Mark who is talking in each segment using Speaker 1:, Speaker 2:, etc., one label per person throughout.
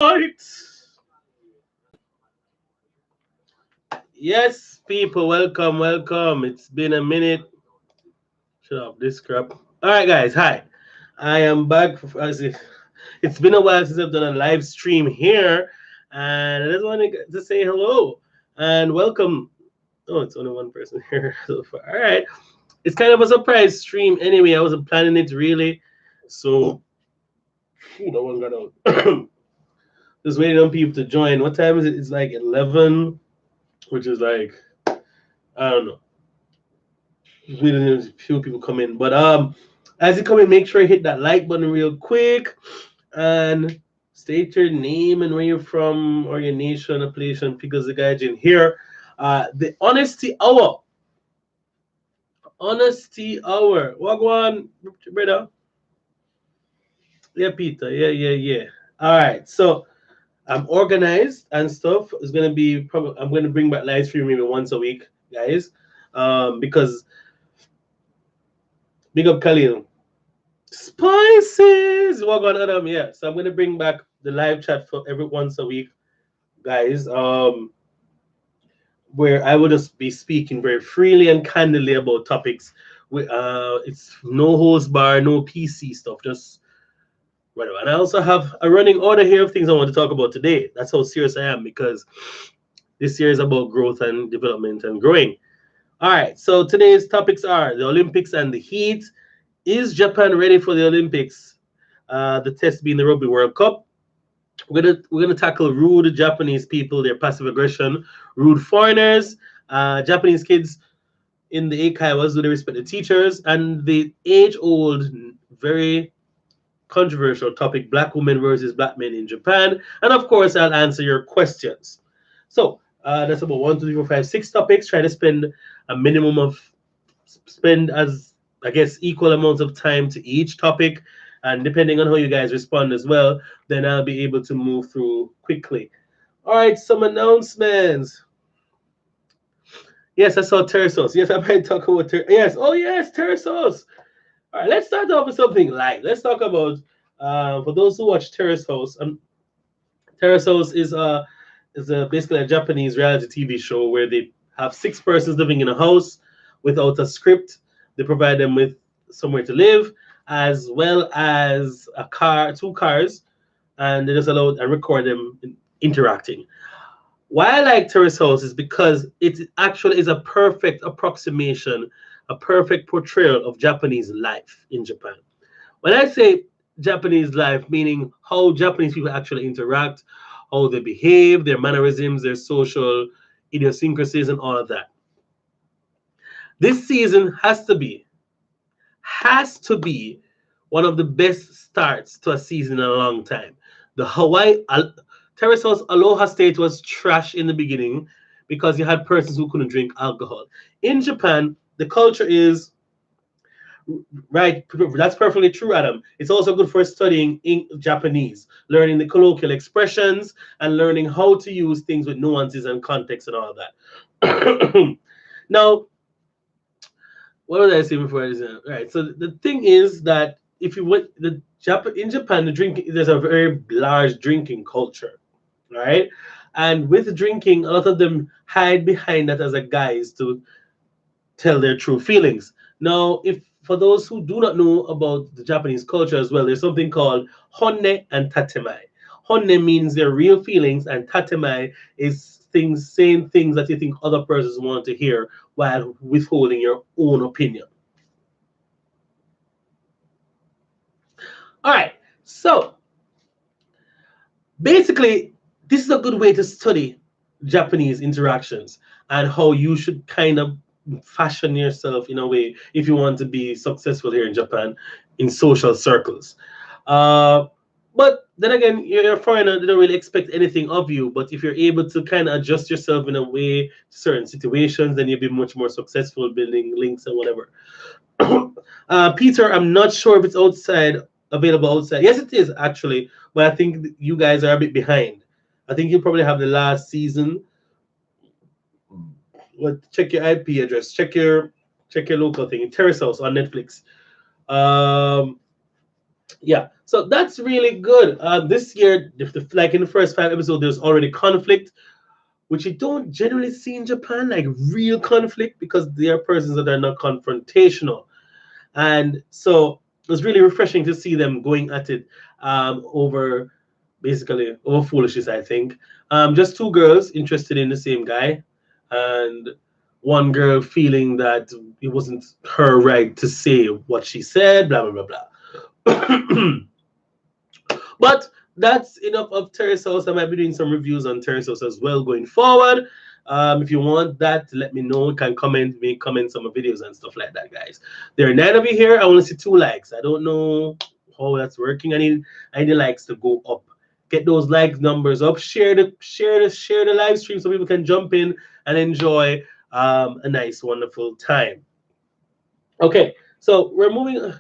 Speaker 1: Right. Yes, people, welcome, welcome. It's been a minute. Shut up, this crap. All right, guys. Hi, I am back. It's been a while since I've done a live stream here, and I just want to say hello and welcome. Oh, it's only one person here so far. All right, it's kind of a surprise stream. Anyway, I wasn't planning it really, so no one got out. Just waiting on people to join. What time is it? It's like 11, which is like I don't know. Really a few people come in. But as you come in, make sure you hit that like button real quick and state your name and where you're from or your nation, affiliation, because the guys in here. The honesty hour. Honesty hour. What go on, brother? Yeah, Peter. Yeah. All right. So I'm organized and stuff. It's gonna be probably I'm gonna bring back live stream maybe once a week, guys. Because big up Khalil. Spices. What going on, Adam? Yeah. So I'm gonna bring back the live chat for every once a week, guys. Where I will just be speaking very freely and candidly about topics. It's no host bar, no PC stuff, just whatever. And I also have a running order here of things I want to talk about today. That's how serious I am because this year is about growth and development and growing. All right. So today's topics are the Olympics and the heat. Is Japan ready for the Olympics? The test being the Rugby World Cup. We're gonna tackle rude Japanese people, their passive aggression, rude foreigners, Japanese kids in the Eikaiwas, do they respect the teachers, and the age-old, very controversial topic: black women versus black men in Japan. And of course, I'll answer your questions. So that's about 1, 2, 3, 4, 5, 6 topics. Try to spend a minimum of spend as I guess equal amounts of time to each topic, and depending on how you guys respond as well, then I'll be able to move through quickly. All right, some announcements. Yes, I saw Terrasos. Yes, I might talk about yes. Oh yes, Terrasos. All right, let's start off with something light. Let's talk about for those who watch Terrace House. Terrace House is basically a Japanese reality TV show where they have 6 persons living in a house without a script. They provide them with somewhere to live, as well as a car, 2 cars, and they just allow and record them interacting. Why I like Terrace House is because it actually is a perfect approximation, a perfect portrayal of Japanese life in Japan. When I say Japanese life, meaning how Japanese people actually interact, how they behave, their mannerisms, their social idiosyncrasies, and all of that. This season has to be one of the best starts to a season in a long time. The Terrace House Aloha State was trash in the beginning because you had persons who couldn't drink alcohol. In Japan, the culture is right. That's perfectly true, Adam. It's also good for studying in Japanese, learning the colloquial expressions, and learning how to use things with nuances and context and all that. Now, what was I saying before this? Right. So the thing is that if you went in Japan, there's a very large drinking culture, right? And with drinking, a lot of them hide behind that as a guise to tell their true feelings. Now, if for those who do not know about the Japanese culture as well, there's something called honne and tatemai. Honne means their real feelings, and tatemai is things saying things that you think other persons want to hear while withholding your own opinion. All right, so basically, this is a good way to study Japanese interactions and how you should kind of fashion yourself in a way if you want to be successful here in Japan in social circles. Uh, but then again, you're a foreigner, they don't really expect anything of you. But if you're able to kind of adjust yourself in a way to certain situations, then you'll be much more successful building links and whatever. Peter, I'm not sure if it's available outside. Yes, it is actually, but I think you guys are a bit behind. I think you probably have the last season. Well, check your IP address. Check your local thing. Terrace House on Netflix. Um, yeah. So that's really good. This year, like in the first 5 episodes, there's already conflict, which you don't generally see in Japan, like real conflict, because they are persons that are not confrontational. And so it was really refreshing to see them going at it over basically over foolishness, I think. Just two girls interested in the same guy, and one girl feeling that it wasn't her right to say what she said, blah, blah, blah, blah. But that's enough of Terrace House. I might be doing some reviews on Terrace House as well going forward. If you want that, let me know. You can comment, make comments on my videos and stuff like that, guys. There are 9 of you here. I want to see 2 likes. I don't know how that's working. I need the likes to go up. Get those like numbers up. Share the live stream so people can jump in and enjoy a nice, wonderful time. Okay, so we're moving.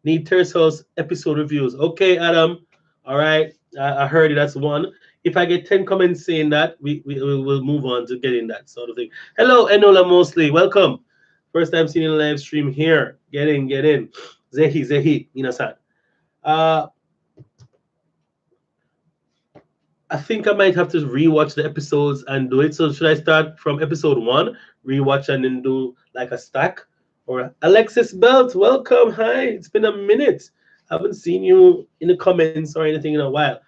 Speaker 1: Need Terrace House episode reviews. Okay, Adam. All right. I heard it. That's one. If I get 10 comments saying that, we will move on to getting that sort of thing. Hello, Enola Mosley. Welcome. First time seeing a live stream here. Get in, get in. Zehi, Minasan. I think I might have to rewatch the episodes and do it. So should I start from episode 1, rewatch and then do like a stack? Or Alexis Belt, welcome. Hi, it's been a minute. Haven't seen you in the comments or anything in a while.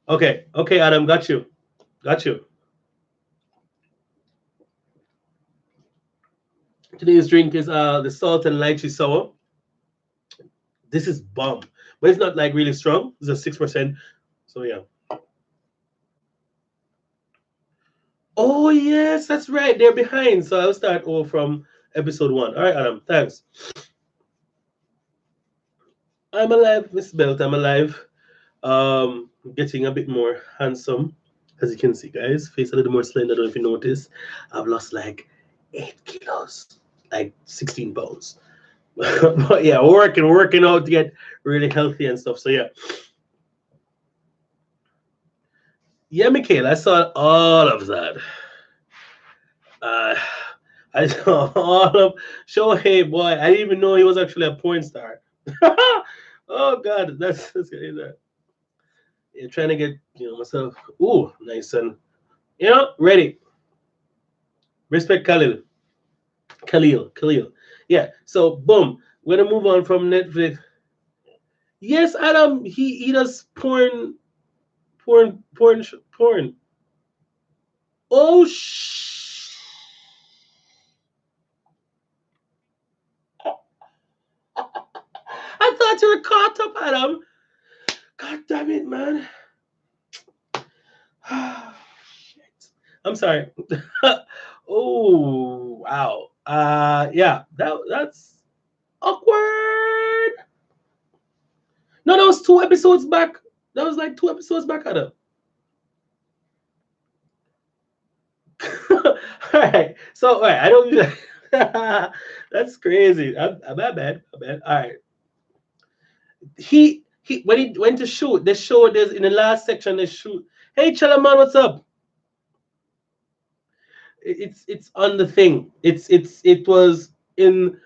Speaker 1: Okay, Adam, got you. Today's drink is the salt and lychee sour. This is bomb, but it's not like really strong. It's a 6%. So yeah. Oh yes, that's right. They're behind. So I'll start over from episode 1. All right, Adam. Thanks. I'm alive, Miss Belt. I'm alive. Getting a bit more handsome, as you can see, guys. Face a little more slender. I don't know if you notice. I've lost like 8 kilos, like 16 pounds. But yeah, working out to get really healthy and stuff. So yeah, Michaela, I saw all of that. I saw all of Shohei, boy. I didn't even know he was actually a porn star. Oh God, that's that. Yeah, trying to get myself. Ooh, nice and ready. Respect Khalil. Yeah. So boom, we're gonna move on from Netflix. Yes, Adam. He does porn. Oh I thought you were caught up, Adam. God damn it, man. Shit. I'm sorry. Oh wow. Yeah, that's awkward. No, that was 2 episodes back. That was like 2 episodes back, Adam. All right. So all right, I don't do that. That's crazy. My bad. All right. He when he went to shoot, they showed this in the last section. They shoot. Hey, Chalaman, what's up? It's on the thing. It was in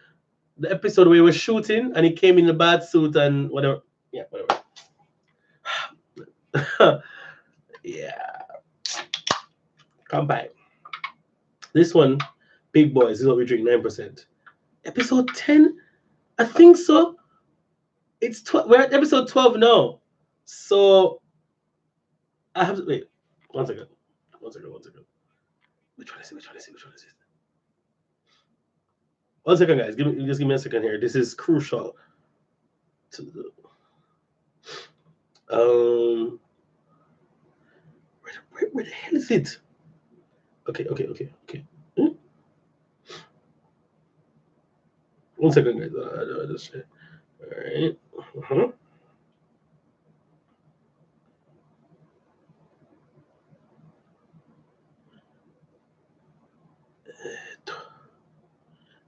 Speaker 1: the episode where he was shooting and he came in the bad suit and whatever. Yeah, whatever. Yeah. Come back. This one, big boys, this is what we drink 9%. Episode 10? I think so. We're at episode 12 now. So I have to wait. One second. Which one is it? One second, guys. Just give me a second here. This is crucial. Where the hell is it? Okay. Hmm? One second, guys. All right. Uh-huh.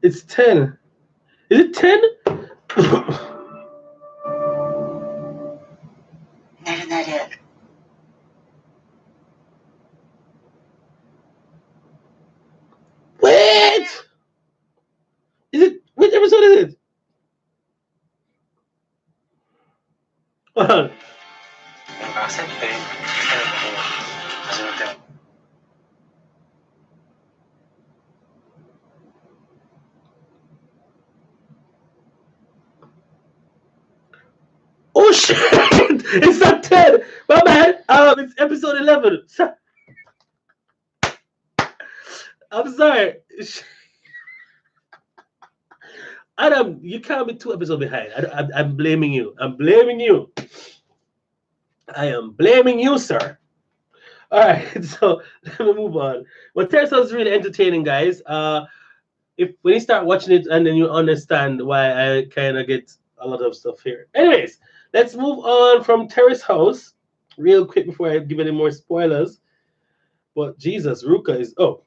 Speaker 1: It's 10. Is it 10? Wait! Is it which episode Well, oh shit! It's not 10. My bad. It's episode 11. I'm sorry. Adam, you can't be 2 episodes behind. I'm blaming you. I'm blaming you. I am blaming you, sir. All right, so let me move on. Well, Teresa is really entertaining, guys. If when you start watching it, and then you understand why I kind of get a lot of stuff here. Anyways, let's move on from Terrace House real quick before I give any more spoilers. But Jesus, Ruka is. Oh,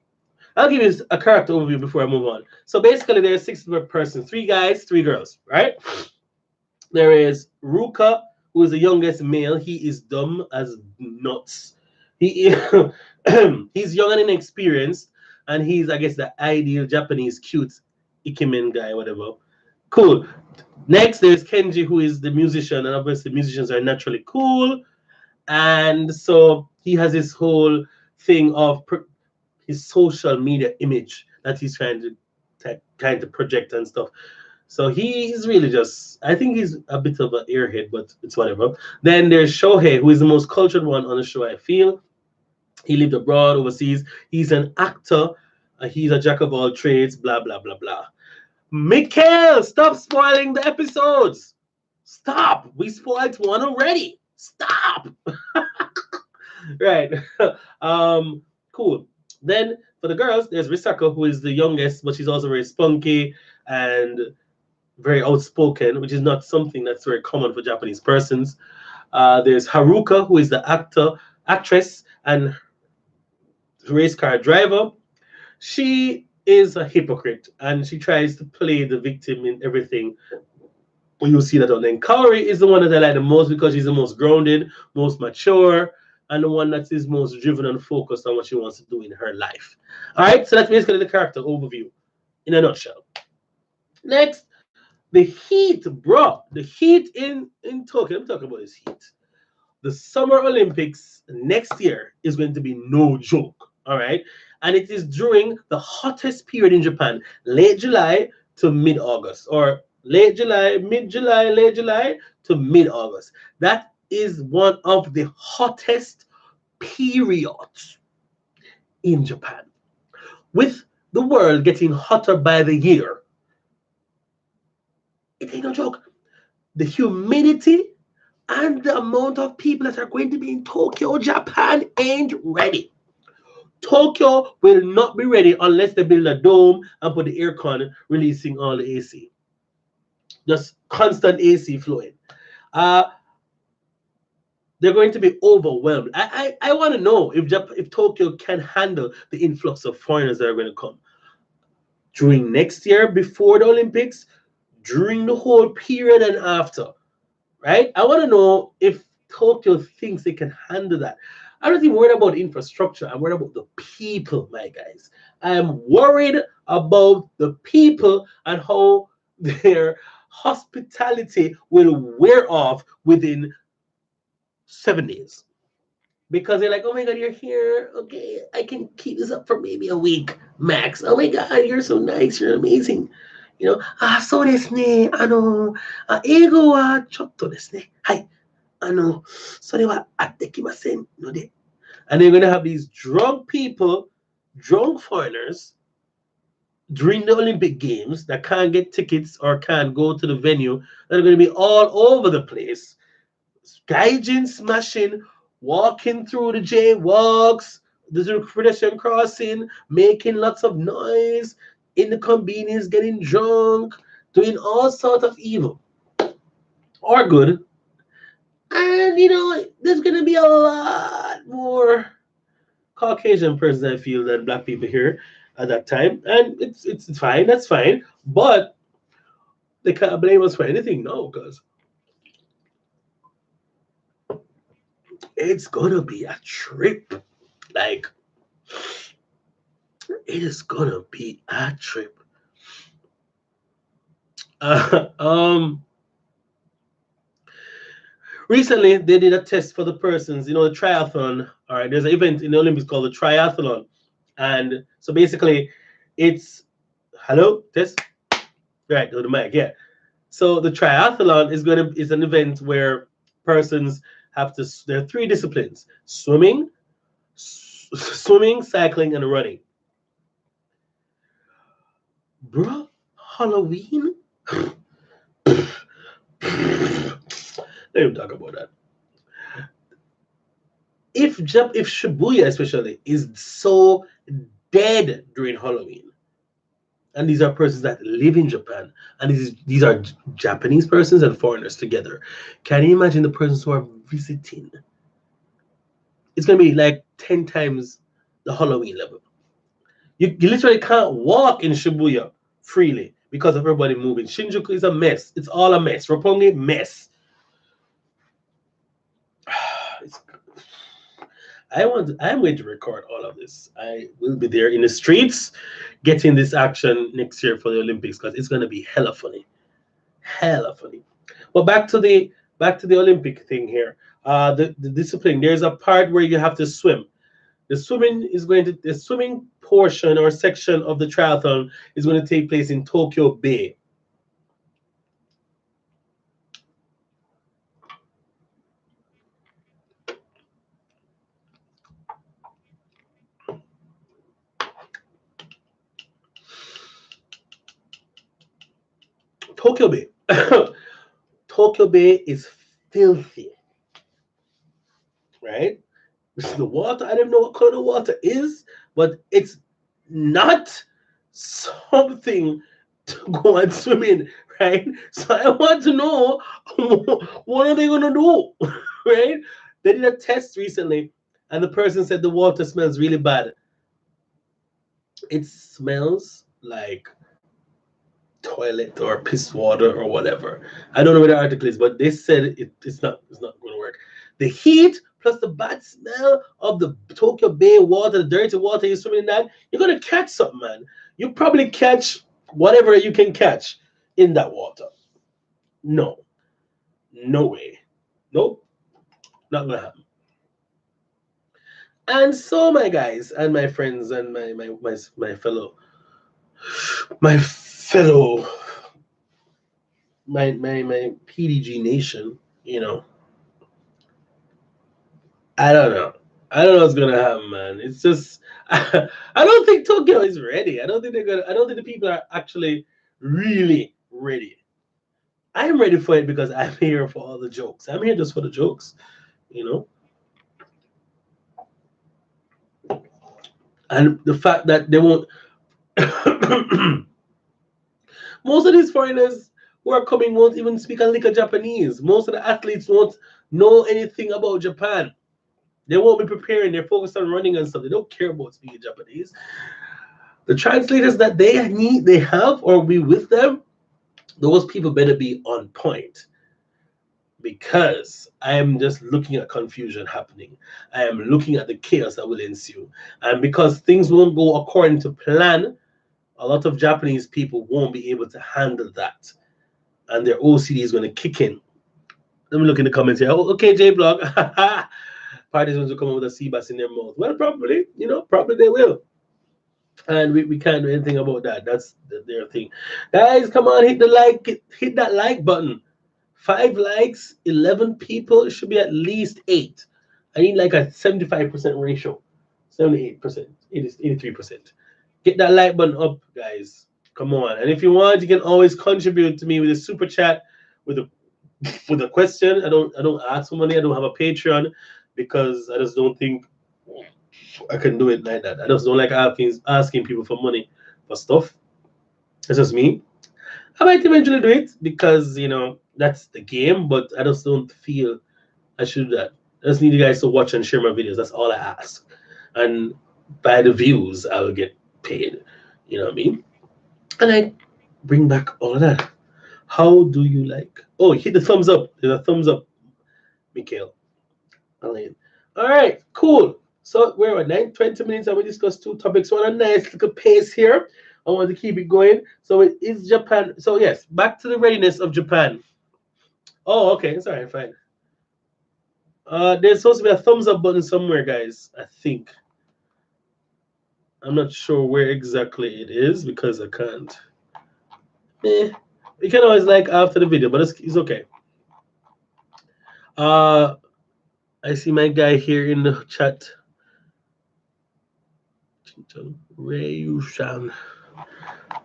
Speaker 1: I'll give you a character overview before I move on. So basically, there are 6 persons, 3 guys, 3 girls, right? There is Ruka, who is the youngest male. He is dumb as nuts. He he's young and inexperienced, and he's, I guess, the ideal Japanese cute ikemen guy, whatever. Cool. Next, there's Kenji, who is the musician, and obviously musicians are naturally cool, and so he has this whole thing of his social media image that he's trying to kind of project and stuff. So he's really just, I think he's a bit of an airhead, but it's whatever. Then there's Shohei, who is the most cultured one on the show, I feel. He lived abroad, overseas. He's an actor. He's a jack of all trades, blah, blah, blah, blah. Mikhail, stop spoiling the episodes. Stop. We spoiled one already. Stop. Right. Cool. Then for the girls, there's Risaka, who is the youngest, but she's also very spunky and very outspoken, which is not something that's very common for Japanese persons. There's Haruka, who is the actress, and race car driver. She is a hypocrite, and she tries to play the victim in everything. Well, you'll see that on. Then Kaori is the one that I like the most because she's the most grounded, most mature, and the one that is most driven and focused on what she wants to do in her life. All right, so that's basically the character overview in a nutshell. Next, the heat, bro. The heat in Tokyo. I'm talking about this heat. The Summer Olympics next year is going to be no joke. All right, and it is during the hottest period in Japan, late July to mid August, or late July, mid July, late July to mid August. That is one of the hottest periods in Japan. With the world getting hotter by the year, it ain't no joke. The humidity and the amount of people that are going to be in Tokyo, Japan ain't ready. Tokyo will not be ready unless they build a dome and put the aircon releasing all the AC. Just constant AC flowing. Uh, they're going to be overwhelmed. I want to know if Tokyo can handle the influx of foreigners that are going to come during next year, before the Olympics, during the whole period, and after. Right? I want to know if Tokyo thinks they can handle that. I'm not even worried about infrastructure. I'm worried about the people, my guys. I'm worried about the people and how their hospitality will wear off within 7 days. Because they're like, oh my God, you're here. Okay, I can keep this up for maybe a week max. Oh my God, you're so nice. You're amazing. So ですね。英語はちょっとですね。はい。それは合ってきませんので。And they're going to have these drunk people, drunk foreigners, during the Olympic Games that can't get tickets or can't go to the venue. That are going to be all over the place. Gaijin smashing, walking through the jaywalks, the pedestrian crossing, making lots of noise, in the convenience, getting drunk, doing all sorts of evil or good. And there's gonna be a lot more Caucasian persons, I feel, than black people here at that time, and it's fine. That's fine, but they can't blame us for anything now because it's gonna be a trip. Like, it is gonna be a trip. Uh, um, Recently, they did a test for the persons, the triathlon. All right, there's an event in the Olympics called the triathlon. And so basically, it's, hello, test? Right, go to the mic, yeah. So the triathlon is an event where persons have to, there are three disciplines: swimming, swimming, cycling, and running. Bruh, Halloween? Let me talk about that. If Shibuya especially is so dead during Halloween, and these are persons that live in Japan, and these are Japanese persons and foreigners together, can you imagine the persons who are visiting? It's gonna be like 10 times the Halloween level. You literally can't walk in Shibuya freely because of everybody moving. Shinjuku is a mess. It's all a mess. Roppongi, mess. I'm going to record all of this. I will be there in the streets getting this action next year for the Olympics because it's going to be hella funny. Hella funny. But back to the Olympic thing here. The discipline, there's a part where you have to swim. The swimming portion or section of the triathlon is going to take place in Tokyo Bay. Tokyo Bay. Tokyo Bay is filthy. Right? The water, I don't know what color the water is, but it's not something to go and swim in, right? So I want to know what are they gonna do, right? They did a test recently, and the person said the water smells really bad. It smells like toilet or piss water or whatever. I don't know what the article is, but they said it's not going to work. The heat plus the bad smell of the Tokyo Bay water, the dirty water you're swimming in that, you're gonna catch something, man. You probably catch whatever you can catch in that water. No, no way, nope, not gonna happen. And so, my guys and my friends and my fellow my PDG nation, I don't know. I don't know what's gonna happen, man. It's just I don't think Tokyo is ready. I don't think the people are actually really ready. I'm ready for it because I'm here for all the jokes. I'm here just for the jokes, you know. And the fact that they won't most of these foreigners who are coming won't even speak a lick of Japanese. Most of the athletes won't know anything about Japan. They won't be preparing. They're focused on running and stuff. They don't care about speaking Japanese. The translators that they have, or be with them, those people better be on point. Because I am just looking at confusion happening. I am looking at the chaos that will ensue. And because things won't go according to plan, a lot of Japanese people won't be able to handle that. And their OCD is going to kick in. Let me look in the comments here. Oh, okay, J Blog. Parties want to come up with a sea bass in their mouth. Well, probably, probably they will. And we can't do anything about that. That's their thing. Guys, come on, hit that like button. 5 likes, 11 people. It should be at least 8. I need like a 75% ratio. 78%, 83%. Get that like button up, guys. Come on. And if you want, you can always contribute to me with a super chat, with a question. I don't ask for money. I don't have a Patreon because I just don't think I can do it like that. I just don't like asking people for money for stuff. It's just me. I might eventually do it because that's the game, but I just don't feel I should do that. I just need you guys to watch and share my videos. That's all I ask. And by the views, I will get paid. You know what I mean? And I bring back all of that. How do you like? Oh, hit the thumbs up. There's a thumbs up, Mikhail. Elaine. All right, cool. So we're at 20 minutes and we discussed 2 topics. We're on a nice little pace here. I want to keep it going. So it is Japan. So yes, back to the readiness of Japan. Oh, okay. It's all right, fine. There's supposed to be a thumbs up button somewhere, guys. I think. I'm not sure where exactly it is because I can't. You can always like after the video, but it's okay. I see my guy here in the chat. Rayushan.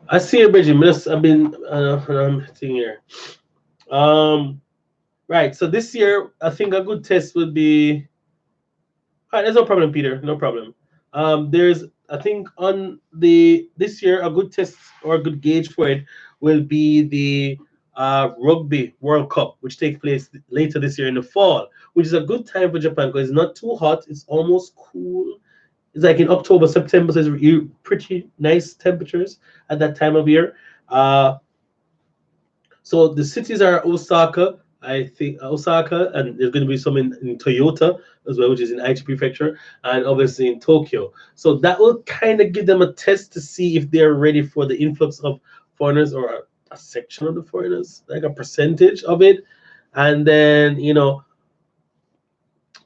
Speaker 1: I see it, Bridget. I've been sitting here. Right. So this year, I think a good test would be. All right, there's no problem, Peter. No problem. There's, I think, on the this year a good test or a good gauge for it will be the Rugby World Cup, which takes place later this year in the fall, which is a good time for Japan because it's not too hot. It's almost cool. It's like in October, September, so it's pretty nice temperatures at that time of year. So the cities are Osaka, I think Osaka, and there's going to be some in Toyota as well, which is in Aichi Prefecture, and obviously in Tokyo. So that will kind of give them a test to see if they're ready for the influx of foreigners or a section of the foreigners, like a percentage of it. And then,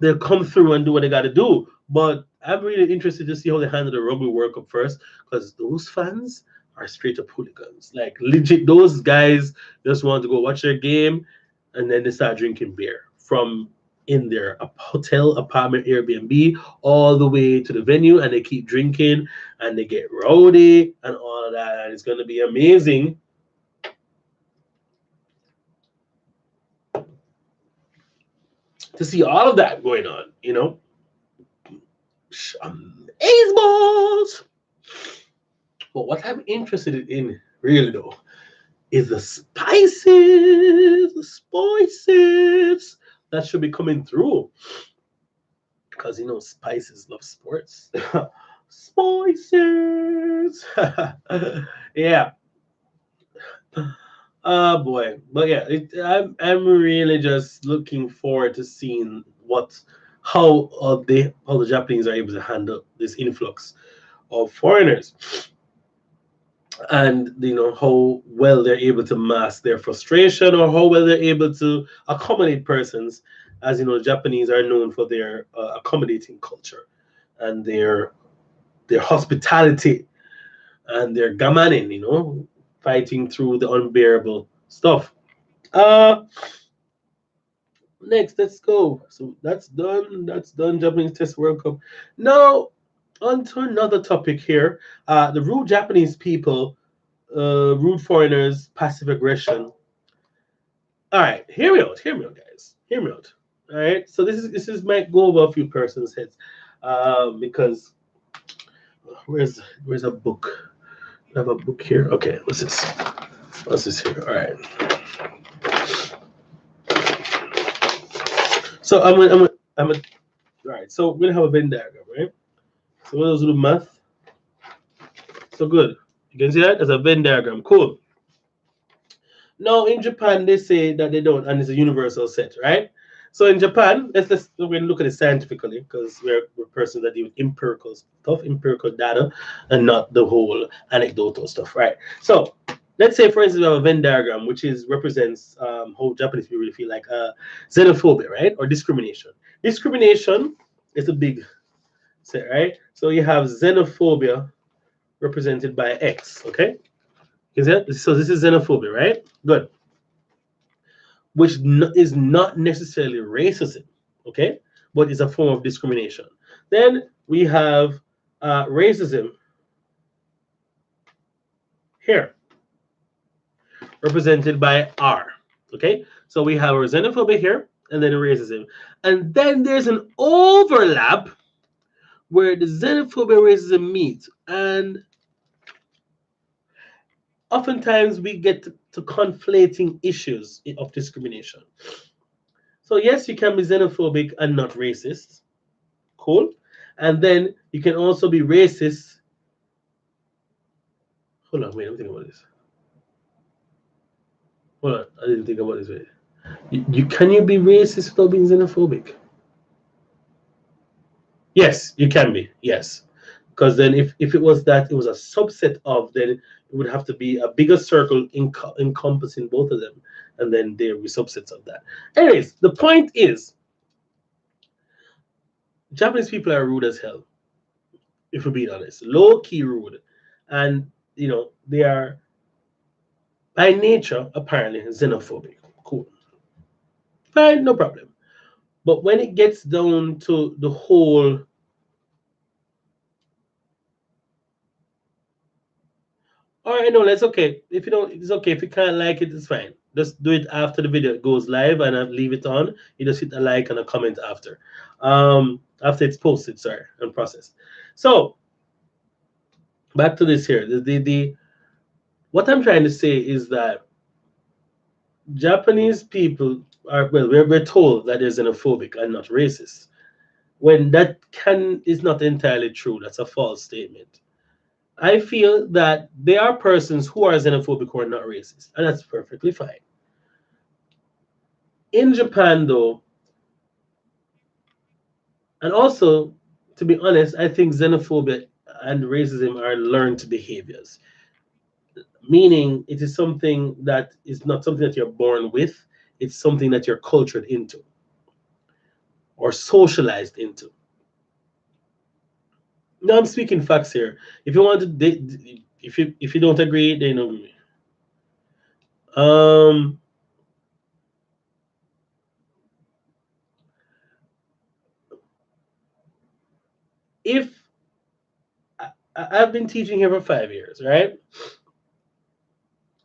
Speaker 1: they'll come through and do what they got to do. But I'm really interested to see how they handle the Rugby World Cup first, because those fans are straight up hooligans. Like legit, those guys just want to go watch their game, and then they start drinking beer from in their hotel, apartment, Airbnb, all the way to the venue, and they keep drinking and they get rowdy and all of that. And it's going to be amazing. To see all of that going on, amaze balls. But what I'm interested in, really though, is the spices that should be coming through. Because spices love sports. Spices. Yeah. Oh boy. But yeah, I'm really just looking forward to seeing how the Japanese are able to handle this influx of foreigners, and how well they're able to mask their frustration, or how well they're able to accommodate persons. As Japanese are known for their accommodating culture and their hospitality and their gamanin, fighting through the unbearable stuff. Next, let's go. So that's done. Japanese Test World Cup. Now, on to another topic here. The rude Japanese people, rude foreigners, passive aggression. All right, hear me out, guys. Hear me out. All right. So this is might go over a few persons' heads, because where's a book? I have a book here. Okay, what's this? What's this here? All right. So I'm all right. So we're gonna have a Venn diagram, right? So we'll do math. So good. You can see that as a Venn diagram. Cool. Now in Japan they say that they don't, and it's a universal set, right? So in Japan, we're gonna look at it scientifically, because we're persons that deal with empirical data, and not the whole anecdotal stuff, right? So let's say, for instance, we have a Venn diagram, which represents how Japanese people really feel, like xenophobia, right, or discrimination. Discrimination is a big set, right? So you have xenophobia represented by X, okay? So this is xenophobia, right? Good. Which is not necessarily racism, okay, but is a form of discrimination. Then we have racism here, represented by R, okay? So we have our xenophobia here, and then racism. And then there's an overlap where the xenophobia and racism meet, and oftentimes we get to conflating issues of discrimination. So yes, you can be xenophobic and not racist. Cool. And then you can also be racist. Hold on, wait, let me think about this. Hold on, I didn't think about this. Wait. Can you be racist without being xenophobic? Yes, you can be. Yes. Because then if it was that it was a subset of, then it would have to be a bigger circle encompassing both of them. And then there will be subsets of that. Anyways, the point is, Japanese people are rude as hell, if we're being honest. Low key rude. And, they are by nature apparently xenophobic. Cool. Fine, no problem. But when it gets down to the whole, all right, no, that's okay. If you don't, it's okay. If you can't like it, it's fine. Just do it after the video goes live and I leave it on. You just hit a like and a comment after. After it's posted, sorry, and processed. So back to this here. The what I'm trying to say is that Japanese people are, well, we're told that they're xenophobic and not racist. When that is not entirely true, that's a false statement. I feel that there are persons who are xenophobic who are not racist, and that's perfectly fine. In Japan, though, and also, to be honest, I think xenophobia and racism are learned behaviors, meaning it is something that is not something that you're born with, it's something that you're cultured into or socialized into. No, I'm speaking facts here. If you want to, if you don't agree, then agree with me. Um, if I've been teaching here for 5 years, right?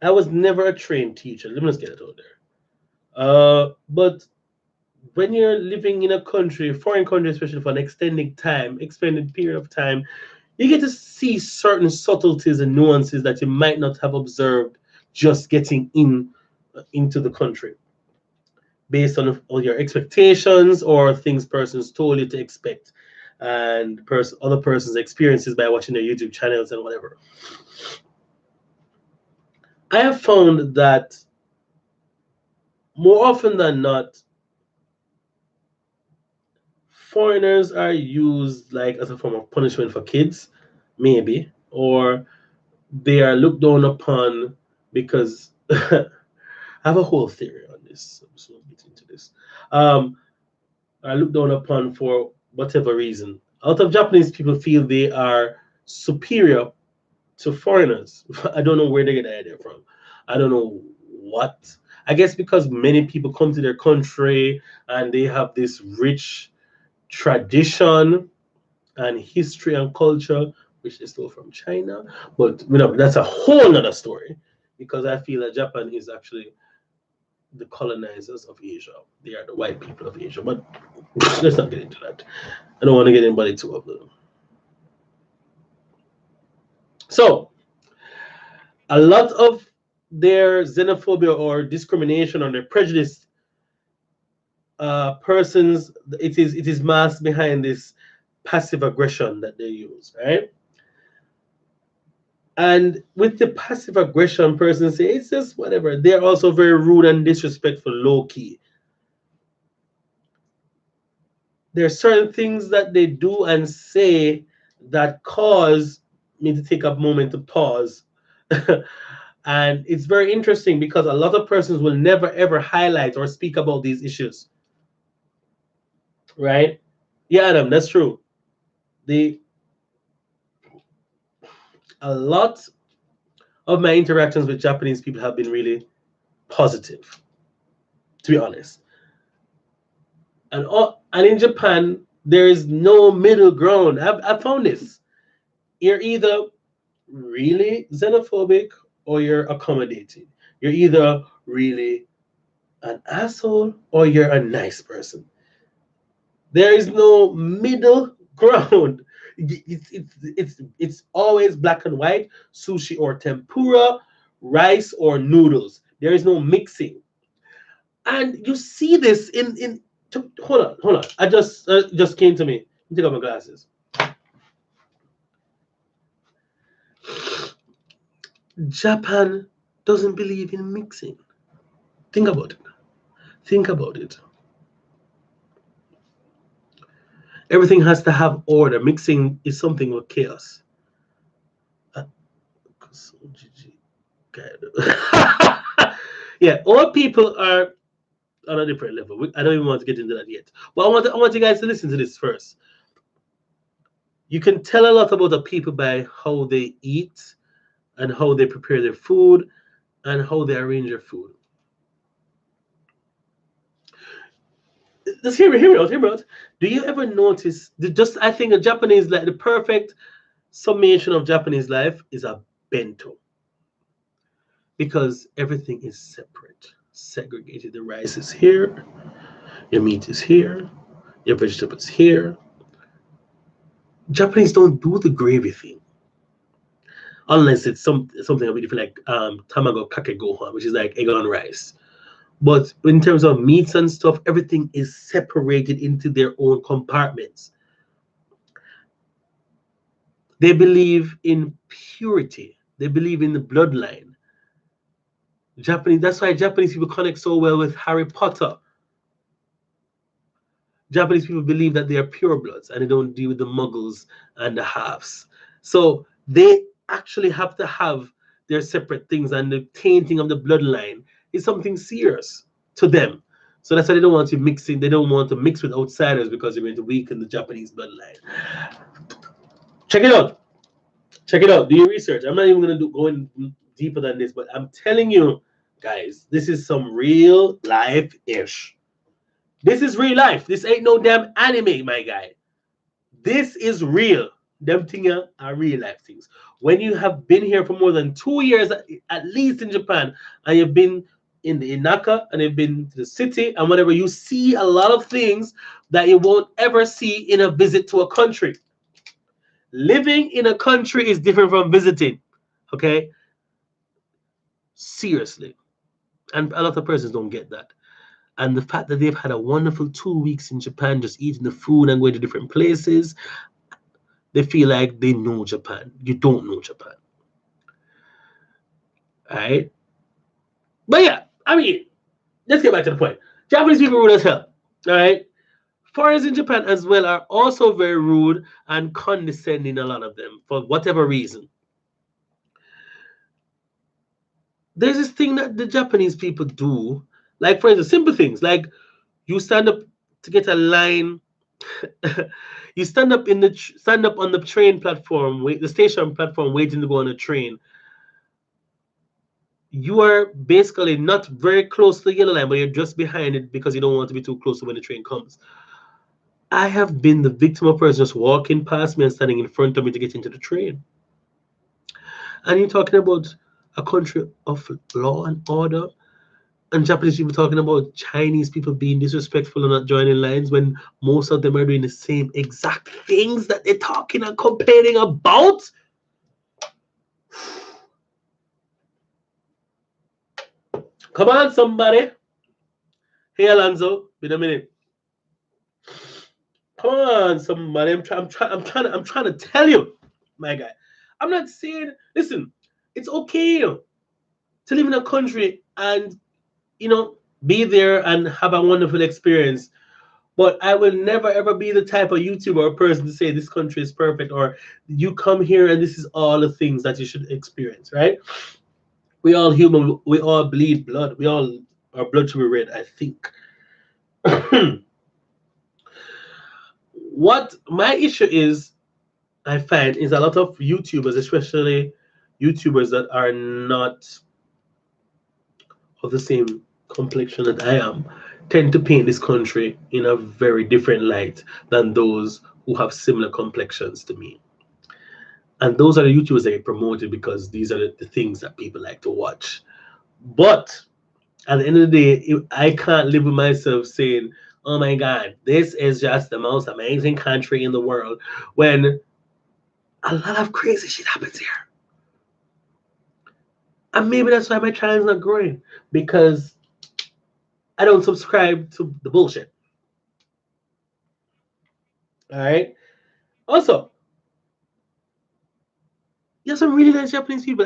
Speaker 1: I was never a trained teacher. Let me just get it out there. But when you're living in a country, foreign country, especially for an extended period of time, you get to see certain subtleties and nuances that you might not have observed just getting into the country, based on all your expectations or things persons told you to expect, and other person's experiences by watching their YouTube channels and whatever. I have found that more often than not, foreigners are used like as a form of punishment for kids, maybe, or they are looked down upon because I have a whole theory on this. I'm just going to get into this. Are looked down upon for whatever reason. A lot of Japanese people feel they are superior to foreigners. I don't know where they get the idea from. I don't know what. I guess because many people come to their country and they have this rich tradition and history and culture, which is still from China. But that's a whole nother story, because I feel that Japan is actually the colonizers of Asia. They are the white people of Asia. But let's not get into that. I don't want to get anybody too up there. So a lot of their xenophobia or discrimination or their prejudice, persons, it is masked behind this passive aggression that they use, right? And with the passive aggression, persons say it's just whatever. They're also very rude and disrespectful, low key. There are certain things that they do and say that cause me to take a moment to pause. And it's very interesting because a lot of persons will never ever highlight or speak about these issues, right? Yeah, Adam, that's true. The A lot of my interactions with Japanese people have been really positive, to be honest. And in Japan, there is no middle ground. I found this. You're either really xenophobic or you're accommodating. You're either really an asshole or you're a nice person. There is no middle ground. It's always black and white, sushi or tempura, rice or noodles. There is no mixing. And you see this in hold on. I just came to me. Let me take off my glasses. Japan doesn't believe in mixing. Think about it. Think about it. Everything has to have order. Mixing is something with chaos. Uh, yeah, all people are on a different level. I don't even want to get into that yet. But I want you guys to listen to this first. You can tell a lot about the people by how they eat and how they prepare their food and how they arrange their food. Just hear me out. Do you ever notice just I think a Japanese like the perfect summation of Japanese life is a bento because everything is separate, segregated. The rice is here, your meat is here, your vegetables here. Japanese don't do the gravy thing unless it's something a bit different like tamago kake gohan, which is like egg on rice. But in terms of meats and stuff, everything is separated into their own compartments. They believe in purity. They believe in the bloodline. Japanese. That's why Japanese people connect so well with Harry Potter. Japanese people believe that they are pure bloods and they don't deal with the muggles and the halves. So they actually have to have their separate things, and the tainting of the bloodline is something serious to them. So that's why they don't want to mix in. They don't want to mix with outsiders because they're going to weaken the Japanese bloodline. Check it out. Check it out. Do your research. I'm not even going to go in deeper than this, but I'm telling you, guys, this is some real life ish. This is real life. This ain't no damn anime, my guy. This is real. Them things are real life things. When you have been here for more than 2 years, at least in Japan, and you've been in the Inaka and you've been to the city and whatever, you see a lot of things that you won't ever see in a visit to a country. Living in a country is different from visiting. Okay? Seriously. And a lot of persons don't get that. And the fact that they've had a wonderful 2 weeks in Japan just eating the food and going to different places, they feel like they know Japan. You don't know Japan. All right? But yeah, I mean, let's get back to the point. Japanese people rude as hell. All right? Foreigners in Japan as well are also very rude and condescending, a lot of them, for whatever reason. There's this thing that the Japanese people do, like for instance, simple things like you stand up to get a line. You stand up on the train platform, the station platform, waiting to go on a train. You are basically not very close to the yellow line, but you're just behind it because you don't want to be too close to when the train comes. I have been the victim of person just walking past me and standing in front of me to get into the train. And you're talking about a country of law and order, and Japanese people talking about Chinese people being disrespectful and not joining lines when most of them are doing the same exact things that they're talking and complaining about. Come on, somebody. Hey, Alonzo, been a minute. Come on, somebody. I'm trying to tell you, my guy. I'm not saying. Listen, it's okay to live in a country and be there and have a wonderful experience. But I will never ever be the type of YouTuber or person to say this country is perfect or you come here and this is all the things that you should experience, right? We all human. We all bleed blood. Our blood should be red, I think. What my issue is, I find, is a lot of YouTubers, especially YouTubers that are not of the same complexion that I am, tend to paint this country in a very different light than those who have similar complexions to me. And those are the YouTubers that get promoted because these are the things that people like to watch. But at the end of the day, I can't live with myself saying, oh my God, this is just the most amazing country in the world, when a lot of crazy shit happens here. And maybe that's why my channel is not growing, because I don't subscribe to the bullshit. All right. Also, there's some really nice Japanese people.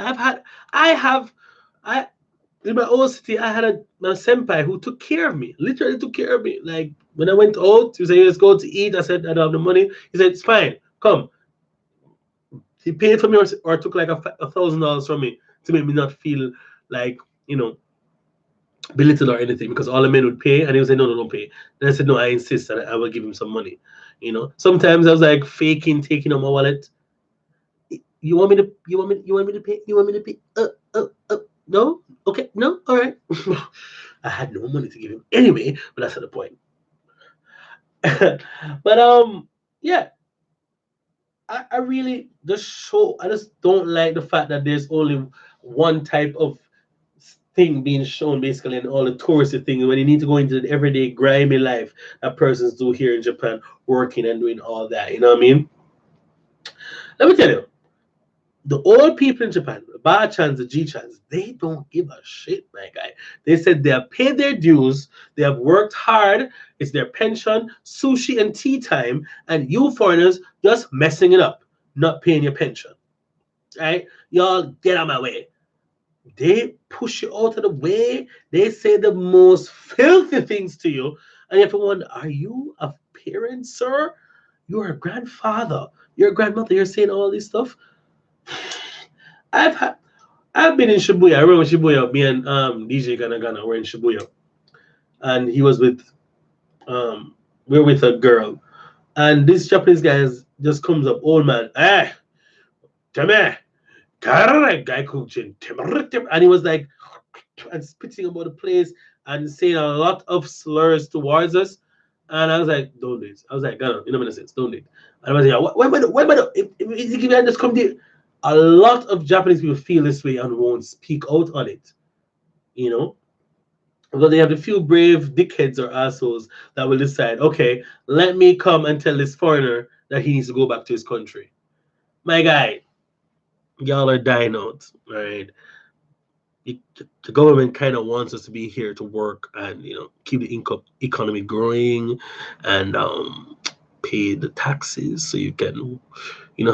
Speaker 1: In my old city, I had a senpai who took care of me, literally took care of me. Like when I went out, he said, let's go to eat. I said, I don't have the money. He said, it's fine, come. He paid for me or took like $1,000 from me to make me not feel like, belittle or anything because all the men would pay, and he was like, no, no, don't pay. Then I said, no, I insist, and I will give him some money. Sometimes I was like faking, taking out my wallet. You want me to? You want me to pay? You want me to pay? No, okay, no, all right. I had no money to give him anyway, but that's not the point. But yeah, I really I just don't like the fact that there's only one type of thing being shown basically in all the touristy things when you need to go into the everyday grimy life that persons do here in Japan, working and doing all that. You know what I mean? Let me tell you, the old people in Japan, the Ba-chans, the G-chans, they don't give a shit, my guy. They said they have paid their dues, they have worked hard, it's their pension, sushi and tea time, and you foreigners just messing it up, not paying your pension. Right? Y'all get out of my way. They push you out of the way. They say the most filthy things to you. And you have to wonder, are you a parent, sir? You're a grandfather. You're a grandmother. You're saying all this stuff. I've had I've been in Shibuya. I remember Shibuya, me and DJ Gana Gana were in Shibuya. And he was with we were with a girl. And this Japanese guy just comes up, old man, tame, guy coaching, and he was like and spitting about the place and saying a lot of slurs towards us. And I was like, don't do it. I was like, Ghana, you know what I said, don't do it. And I was like, what, if you can just come there. A lot of Japanese people feel this way and won't speak out on it, you know? Because they have a few brave dickheads or assholes that will decide, okay, let me come and tell this foreigner that he needs to go back to his country. My guy, y'all are dying out, right? The government kind of wants us to be here to work and keep the income economy growing and pay the taxes so you can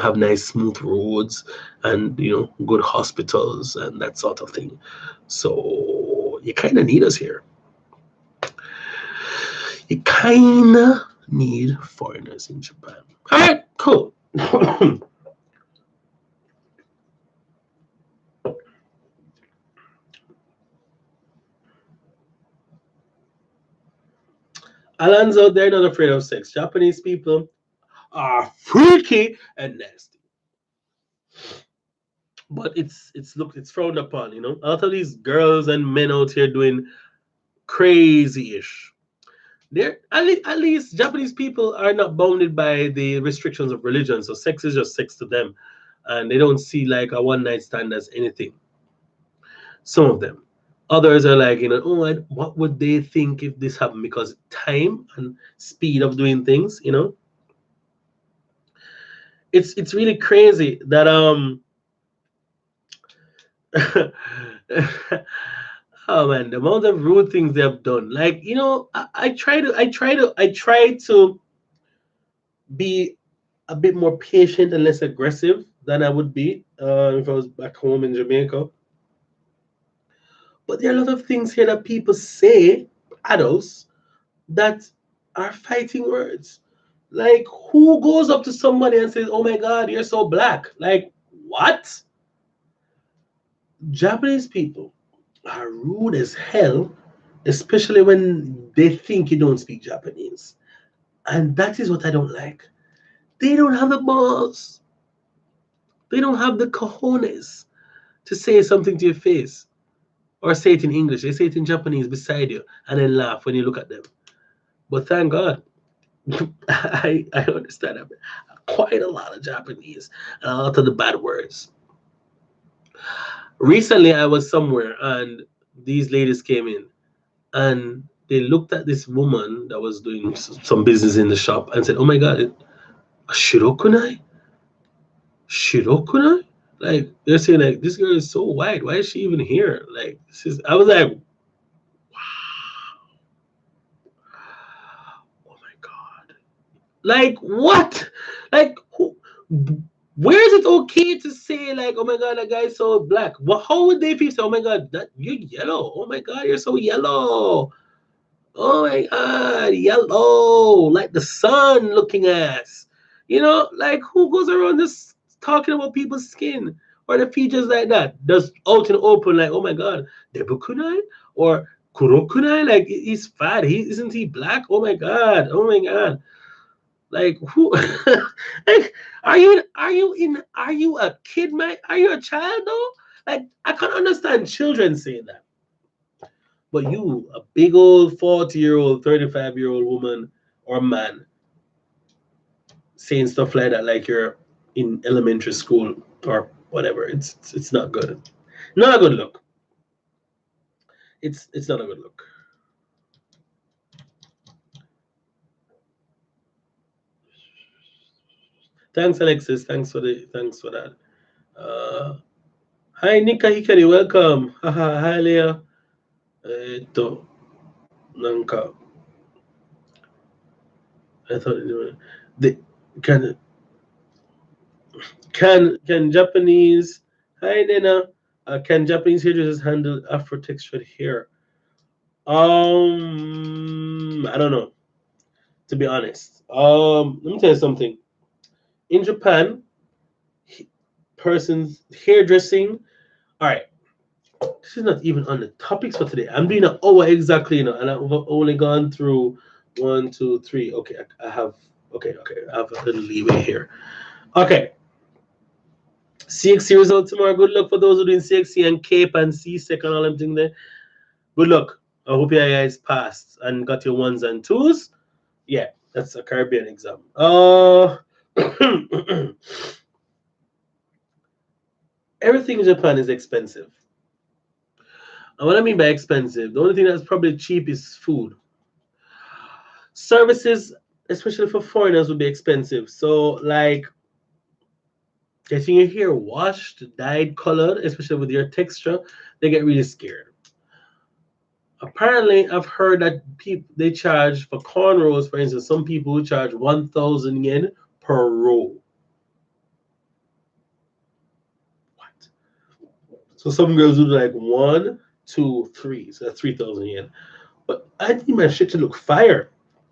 Speaker 1: have nice smooth roads and good hospitals and that sort of thing. So you kind of need us here. You kind of need foreigners in Japan. All right, cool. Alonzo, they're not afraid of sex. Japanese people are freaky and nasty. But it's frowned upon, A lot of these girls and men out here doing crazy-ish. They're at least Japanese people are not bounded by the restrictions of religion, so sex is just sex to them, and they don't see like a one night stand as anything. Some of them. Others are like, oh, what would they think if this happened? Because time and speed of doing things, It's really crazy that oh man, the amount of rude things they have done. Like, I try to be a bit more patient and less aggressive than I would be if I was back home in Jamaica. But there are a lot of things here that people say, adults, that are fighting words. Like, who goes up to somebody and says, "Oh my God, you're so black"? Like, what? Japanese people are rude as hell, especially when they think you don't speak Japanese. And that is what I don't like. They don't have the balls. They don't have the cojones to say something to your face or say it in English. They say it in Japanese beside you and then laugh when you look at them. But thank God, I understand quite a lot of Japanese and a lot of the bad words. Recently, I was somewhere and these ladies came in and they looked at this woman that was doing some business in the shop and said, "Oh my God, Shirokunai? Shirokunai?" Like they're saying, like, this girl is so white. Why is she even here? Like this is. I was like, oh my God. Like what? Like who? Where is it okay to say like, oh my God, that guy's so black? Well, how would they feel? Say, oh my God, that you're yellow. Oh my God, you're so yellow. Oh my God, yellow, like the sun looking ass. Like who goes around just talking about people's skin or the features like that? Just out and open, like, oh my God, debukunai? Or Kurokunai, like he's fat. Isn't he black? Oh my god. Oh my god. Like who? Like are you a kid, man? Are you a child though? Like I can't understand children saying that. But you, a big old 40-year-old, 35-year-old woman or man, saying stuff like that, like you're in elementary school or whatever. It's not good. Not a good look. It's not a good look. Thanks, Alexis. Thanks for that. Hi, Nika Hikari. Welcome. Haha. Hi, Leah. To Nanka. I thought the can can Japanese. Hi, Nena. Can Japanese hairdressers handle Afro textured hair? I don't know. To be honest. Let me tell you something. In Japan, person's hairdressing. All right, this is not even on the topics for today. I'm doing an hour exactly, and I've only gone through one, two, three. Okay, I have. Okay, I have a little leeway here. Okay, CXC result tomorrow. Good luck for those who doing CXC and CAPE and CSEC and all them things there. Good luck. I hope you guys passed and got your ones and twos. Yeah, that's a Caribbean exam. Everything in Japan is expensive. And what I mean by expensive, the only thing that's probably cheap is food. Services, especially for foreigners, would be expensive. So, like getting your hair washed, dyed, colored, especially with your texture, they get really scared. Apparently, I've heard that people they charge for cornrows, for instance, some people charge 1,000 yen per row. What? So some girls do like 1, 2, 3. So that's 3,000 yen. But I think my shit should look fire.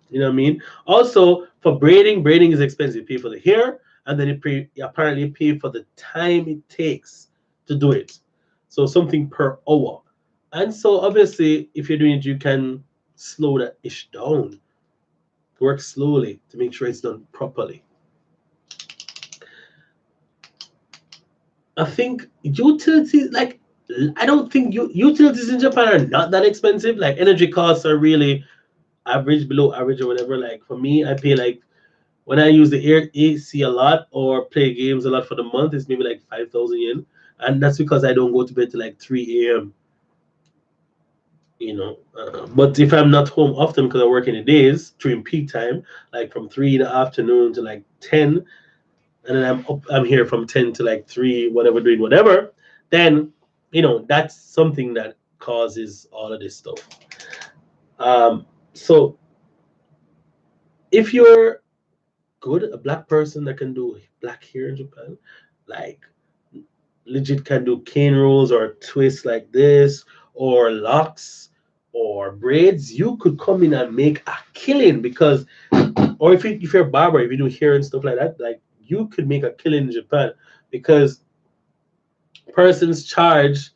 Speaker 1: You know what I mean? Also, for braiding is expensive. You pay for the hair, and then you apparently pay for the time it takes to do it. So something per hour. And so obviously, if you're doing it, you can slow that ish down. Work slowly to make sure it's done properly. I think utilities, like I don't think utilities in Japan are not that expensive. Like energy costs are really average, below average, or whatever. Like for me, I pay like when I use the air AC a lot or play games a lot for the month, it's maybe like 5,000 yen, and that's because I don't go to bed till like 3 a.m. But if I'm not home often because I work in the days during peak time, like from 3 in the afternoon to like 10, and then I'm here from 10 to like 3, whatever, doing whatever, then that's something that causes all of this stuff. So if you're good, a black person that can do black hair in Japan, like legit can do cane rolls or twists like this, or locks or braids, you could come in and make a killing because, or if you're a barber, if you do hair and stuff like that, like you could make a killing in Japan because persons charge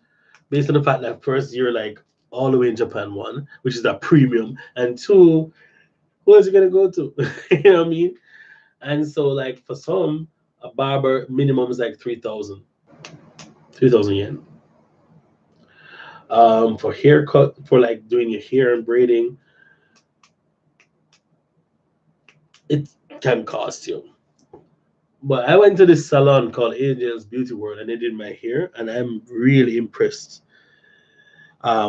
Speaker 1: based on the fact that first you're like all the way in Japan, one, which is a premium, and two, who is it gonna go to? You know what I mean? And so like for some, a barber minimum is like 3,000 yen. For haircut, for like doing your hair and braiding, it can cost you. But I went to this salon called Angel's Beauty World and they did my hair, and I'm really impressed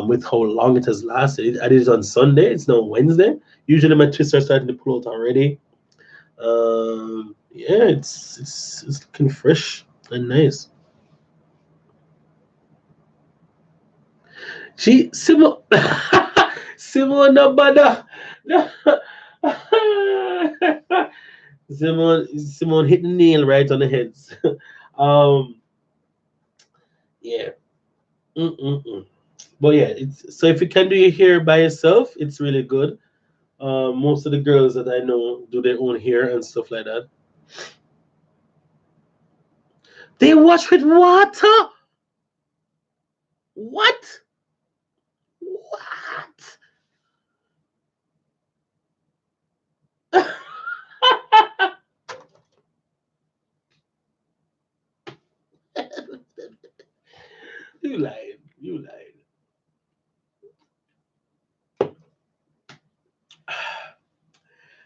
Speaker 1: with how long it has lasted. I did it on Sunday. It's now Wednesday. Usually my twists are starting to pull out already. Yeah, it's looking fresh and nice. She Simon Simon no bother. Simon hit the nail right on the head. um yeah. Mm-mm-mm. But yeah, it's so if you can do your hair by yourself, it's really good. Most of the girls that I know do their own hair and stuff like that. They wash with water. What? What?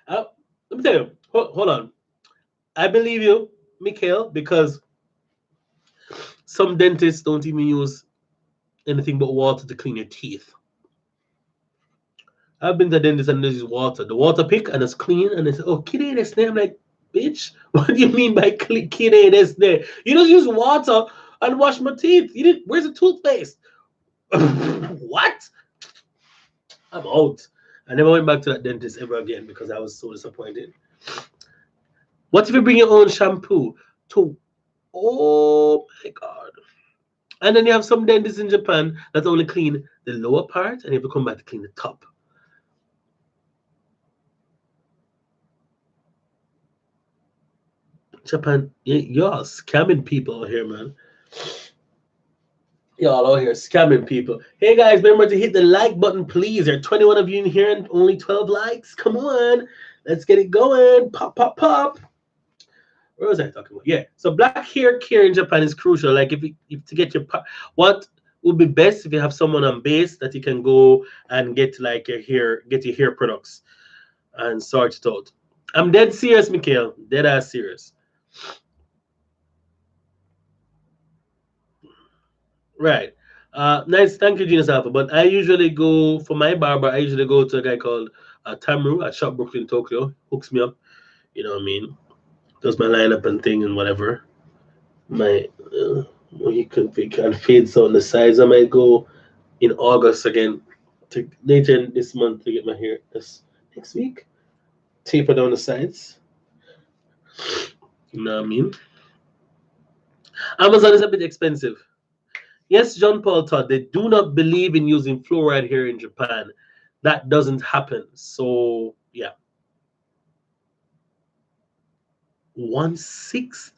Speaker 1: Let me tell you. Hold on. I believe you, Mikhail, because some dentists don't even use anything but water to clean your teeth. I've been to the dentist and there's water. The water pick and it's clean and they say, oh, kitty this there. I'm like, bitch, what do you mean by kitty this there? You just use water and wash my teeth. You didn't where's the toothpaste? What? I'm out. I never went back to that dentist ever again because I was so disappointed. What if you bring your own shampoo to oh my god. And then you have some dentists in Japan that only clean the lower part and you have to come back to clean the top. Japan, y'all scamming people here, man. Y'all out here scamming people. Hey guys, remember to hit the like button, please. There are 21 of you in here and only 12 likes. Come on, let's get it going. Pop, pop, pop. What was I talking about? Yeah. So black hair care in Japan is crucial. Like if to get your what would be best if you have someone on base that you can go and get like get your hair products and sort it out. I'm dead serious, Mikhail. Dead ass serious. Right. Nice. Thank you, Genius Alpha. But I usually go for my barber. I usually go to a guy called Tamru at Shop Brooklyn, Tokyo. Hooks me up. You know what I mean? Does my lineup and thing and whatever. My you can fade some on the sides. I might go in August again. Later in this month to get my hair. This next week. Taper down the sides. You know what I mean? Amazon is a bit expensive. Yes, John Paul Todd, they do not believe in using fluoride here in Japan. That doesn't happen. So, yeah. 1/6?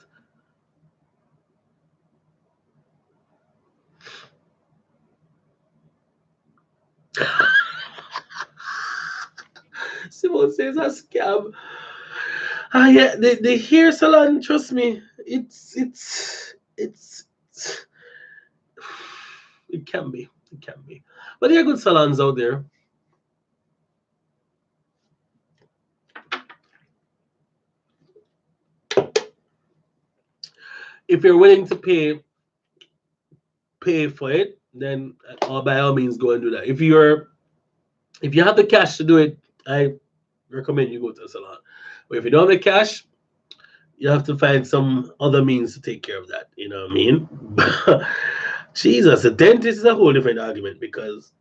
Speaker 1: Simone says a scam. Ah, yeah, the hair salon, trust me, it's it can be. It can be. But there are good salons out there. If you're willing to pay for it, then by all means go and do that. If you have the cash to do it, I recommend you go to a salon. But if you don't have the cash, you have to find some other means to take care of that. You know what I mean? Jesus, a dentist is a whole different argument because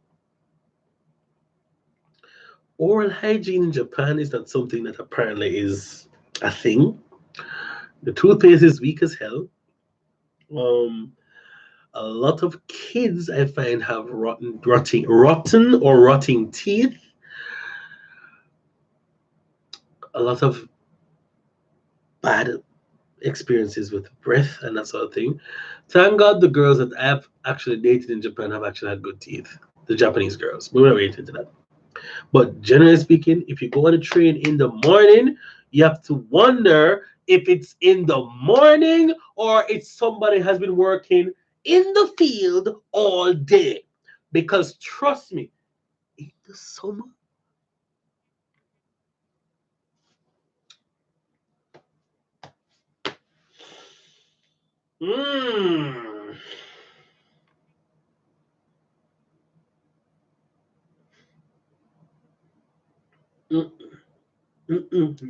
Speaker 1: oral hygiene in Japan is not something that apparently is a thing. The toothpaste is weak as hell. Um, a lot of kids I find have rotten or rotting teeth. A lot of bad experiences with breath and that sort of thing. Thank God the girls that I've actually dated in Japan have actually had good teeth. The Japanese girls. We're not really into that. But generally speaking, if you go on a train in the morning, you have to wonder if it's in the morning or it's somebody has been working in the field all day. Because trust me, in the summer, mmm.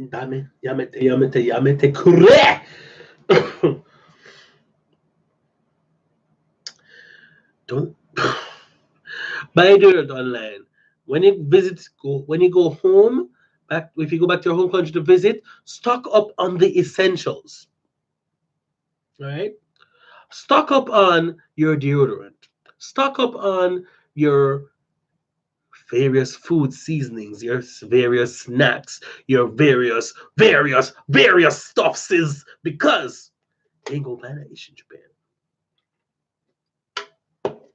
Speaker 1: Dame, yamete, kure. Don't buy it online. When you go home, back if you go back to your home country to visit, stock up on the essentials. Right? Stock up on your deodorant. Stock up on your various food seasonings, your various snacks, your various stuffs is because they ain't gonna find that issue in Japan. All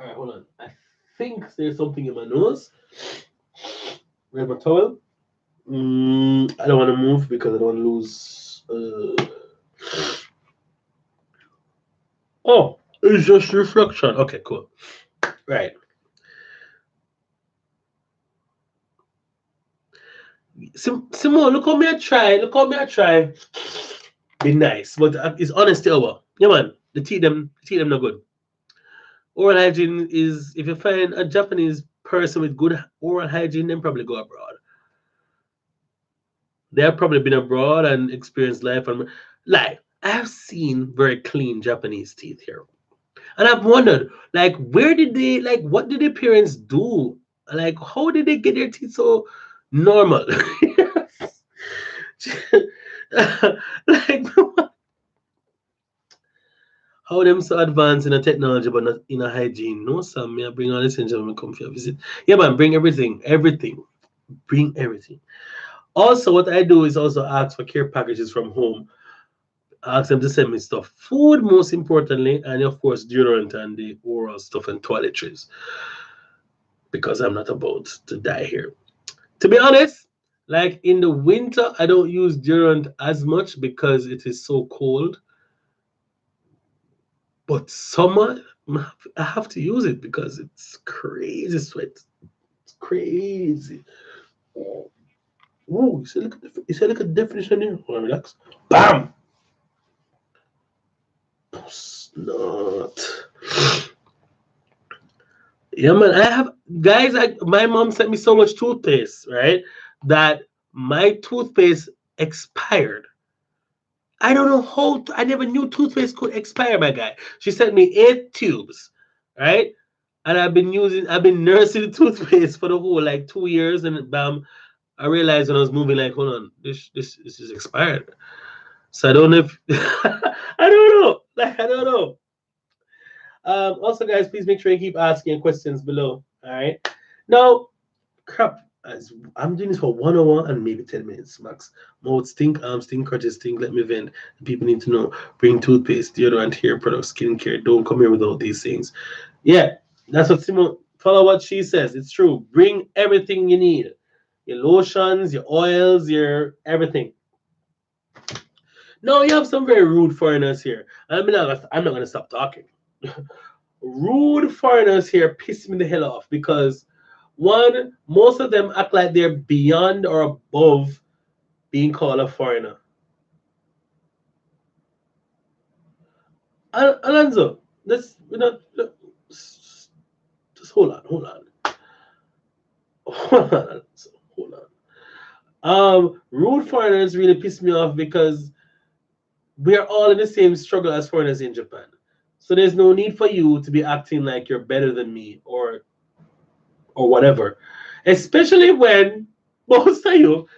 Speaker 1: right, hold on. I think there's something in my nose. Where's my towel? I don't want to move because I don't want to lose. Oh, it's just reflection. Okay, cool. Right. Simone, look how me I try. Look how me I try. Be nice, but it's honesty over. Yeah, man. The teeth them not good. Oral hygiene is if you find a Japanese person with good oral hygiene, then probably go abroad. They have probably been abroad and experienced life. And like I have seen very clean Japanese teeth here, and I've wondered, like, where did they, like, what did their parents do? Like, how did they get their teeth so normal? Like, how them so advanced in a technology but not in a hygiene? No, Sam, me I bring all this gentlemen come for visit. Yeah, man, bring everything, everything, bring everything. Also, what I do is also ask for care packages from home. Ask them to send me stuff, food most importantly, and of course deodorant and the oral stuff and toiletries because I'm not about to die here. To be honest, like in the winter, I don't use deodorant as much because it is so cold. But summer, I have to use it because it's crazy sweat. It's crazy. Oh, you see, look at the definition here. Oh, relax. Bam! Not. Yeah, man. I have guys. My mom sent me so much toothpaste, right? That my toothpaste expired. I don't know how. I never knew toothpaste could expire, my guy. She sent me 8 tubes, right? And I've been nursing the toothpaste for the whole like 2 years, and bam, I realized when I was moving, like, hold on, this is expired. So I don't know if I don't know, like I don't know. Also, guys, please make sure you keep asking questions below. All right. Now, crap. I'm doing this for 1 hour and maybe 10 minutes max. Mouth stink, arms stink, crutches stink. Let me vent. People need to know. Bring toothpaste, deodorant, hair products, skincare. Don't come here without these things. Yeah, that's what Simon. Follow what she says. It's true. Bring everything you need. Your lotions, your oils, your everything. No, you have some very rude foreigners here. I'm not gonna stop talking. Rude foreigners here piss me the hell off because one, most of them act like they're beyond or above being called a foreigner. Alonzo, let's you know, just hold on, Alonzo, hold on. Rude foreigners really piss me off because we are all in the same struggle as foreigners in Japan. So there's no need for you to be acting like you're better than me or whatever. Especially when most of you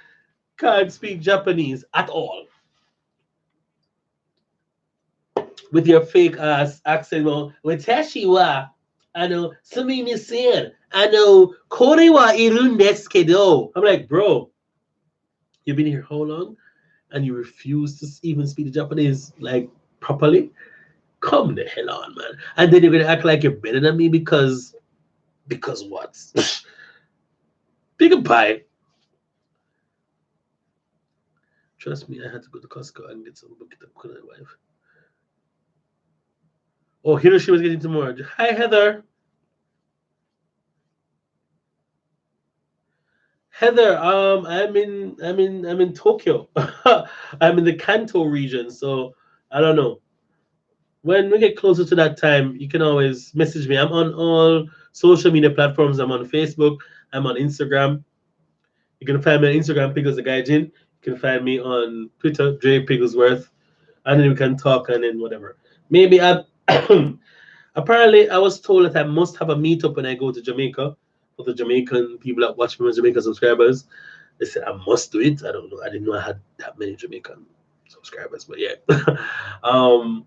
Speaker 1: can't speak Japanese at all. With your fake ass accent. Well, watashi wa sumimasen, kore wa iru desu kedo. I'm like, bro, you've been here how long? And you refuse to even speak the Japanese like properly? Come the hell on, man. And then you're gonna act like you're better than me because what? Big pie. Trust me, I had to go to Costco and get some book it up with my wife. Oh, Hiroshi was getting tomorrow. Hi, Heather. Heather, I'm in Tokyo. I'm in the Kanto region, so I don't know. When we get closer to that time, you can always message me. I'm on all social media platforms. I'm on Facebook. I'm on Instagram. You can find me on Instagram, Pickles the Gaijin. You can find me on Twitter, Dre Pigglesworth, and then we can talk and then whatever. Maybe I apparently I was told that I must have a meetup when I go to Jamaica for the Jamaican people that watch me, my Jamaican subscribers. They said I must do it. I don't know. I didn't know I had that many Jamaican subscribers, but yeah. um,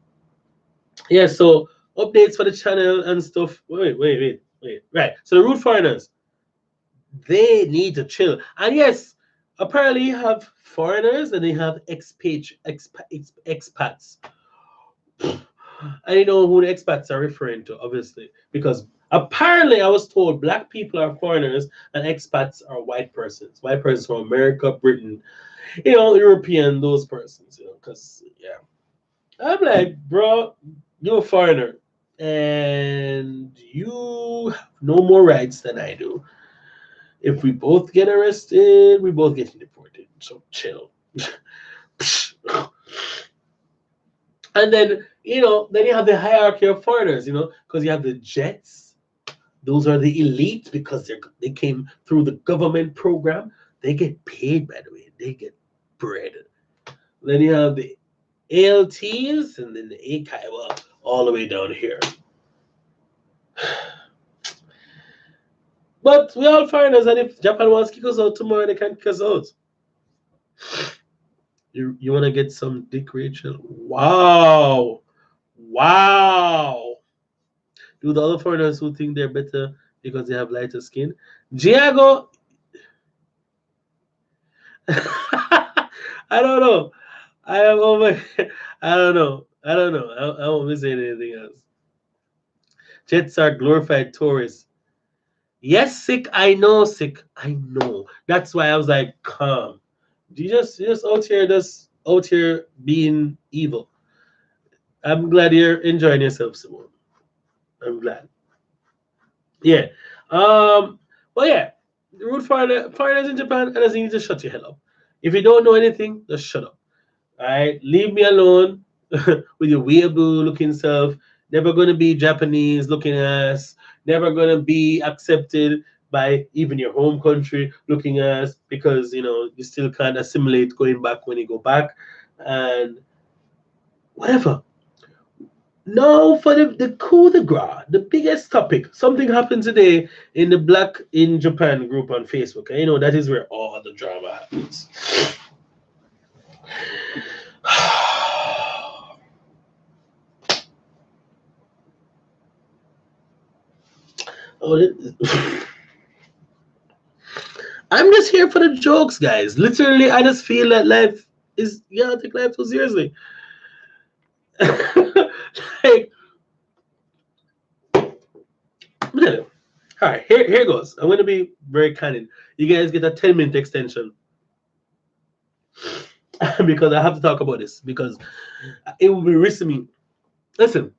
Speaker 1: yeah. So updates for the channel and stuff. Wait. Right. So the rude foreigners, they need to chill. And yes, apparently you have foreigners and they have expats. I know who the expats are referring to, obviously, because apparently I was told black people are foreigners and expats are white persons. White persons from America, Britain, European, those persons, because, yeah. I'm like, bro, you're a foreigner and you have no more rights than I do. If we both get arrested, we both get deported. So chill. And then, then you have the hierarchy of foreigners, because you have the jets. Those are the elite because they came through the government program. They get paid, by the way. They get bread. Then you have the ALTs and then the AKI, well, all the way down here. But we all foreigners, and if Japan wants to kick us out tomorrow, they can kick us out. You want to get some dick, Rachel? Wow. Wow. Do the other foreigners who think they're better because they have lighter skin? Giago, I don't know. I am over. I don't know. I won't be saying anything else. Jets are glorified tourists. Yes, sick. I know, sick. I know. That's why I was like, calm. You just out here being evil. I'm glad you're enjoying yourself, Simone. I'm glad. Yeah. But yeah, root foreigners in Japan, and I think you just shut your head up. If you don't know anything, just shut up. All right, leave me alone with your weeaboo looking self. Never gonna be Japanese looking ass. Never gonna be accepted by even your home country looking ass because you still can't assimilate going back when you go back and whatever. Now for the coup de grace, the biggest topic. Something happened today in the Black in Japan group on Facebook. And that is where all the drama happens. I'm just here for the jokes, guys. Literally, I just feel that life is, take life too seriously. Like, all right, here goes. I'm going to be very candid. You guys get a 10-minute extension because I have to talk about this because it will be risky me. Listen.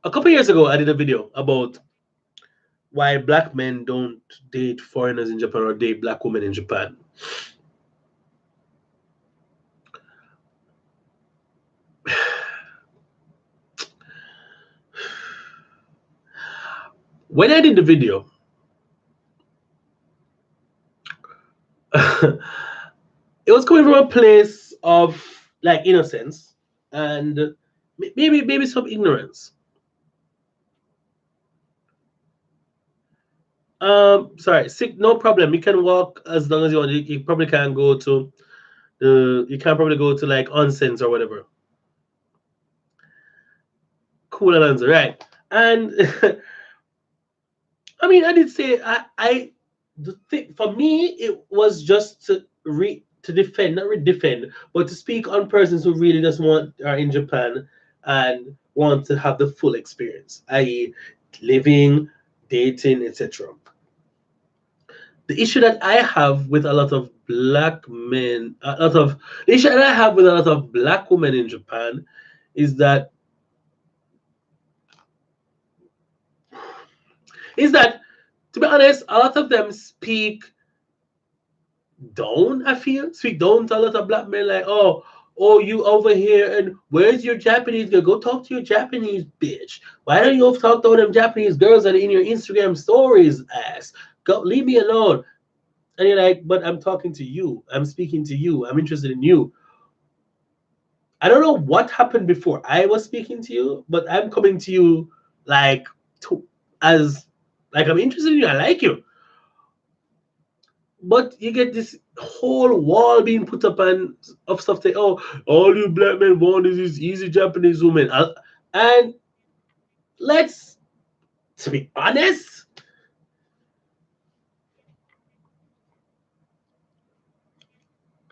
Speaker 1: A couple years ago, I did a video about why black men don't date foreigners in Japan or date black women in Japan. When I did the video, it was coming from a place of like innocence and maybe some ignorance. Sorry, sick, no problem. You can walk as long as you want. You probably can go to you can probably go to like onsens or whatever. Cool answer, right? And I mean, I did say the thing for me it was just to defend, not really defend, but to speak on persons who really just are in Japan and want to have the full experience, i.e., living, dating, etc. The issue that I have with a lot of black men, the issue that I have with a lot of black women in Japan is that to be honest, a lot of them speak down. I feel speak down to a lot of black men, like, oh, you over here, and where's your Japanese girl? Go talk to your Japanese bitch. Why don't you talk to all them Japanese girls that are in your Instagram stories? Ass, go, leave me alone. And you're like, but I'm talking to you. I'm speaking to you. I'm interested in you. I don't know what happened before I was speaking to you, but I'm coming to you like as like I'm interested in you. I like you. But you get this whole wall being put up and of stuff like, oh, all you black men want is this easy Japanese woman. And let's, to be honest,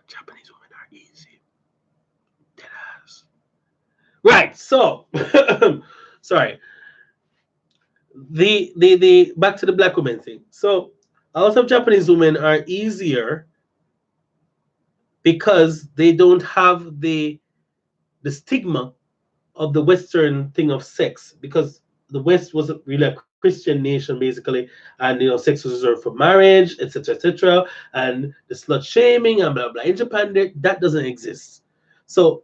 Speaker 1: Japanese women are easy. Deadass. Right. So, sorry. The back to the black women thing. So a lot of Japanese women are easier because they don't have the stigma of the Western thing of sex, because the West wasn't really a Christian nation, basically, and sex was reserved for marriage, etc., etc., and the slut shaming and blah blah. In Japan, that doesn't exist. So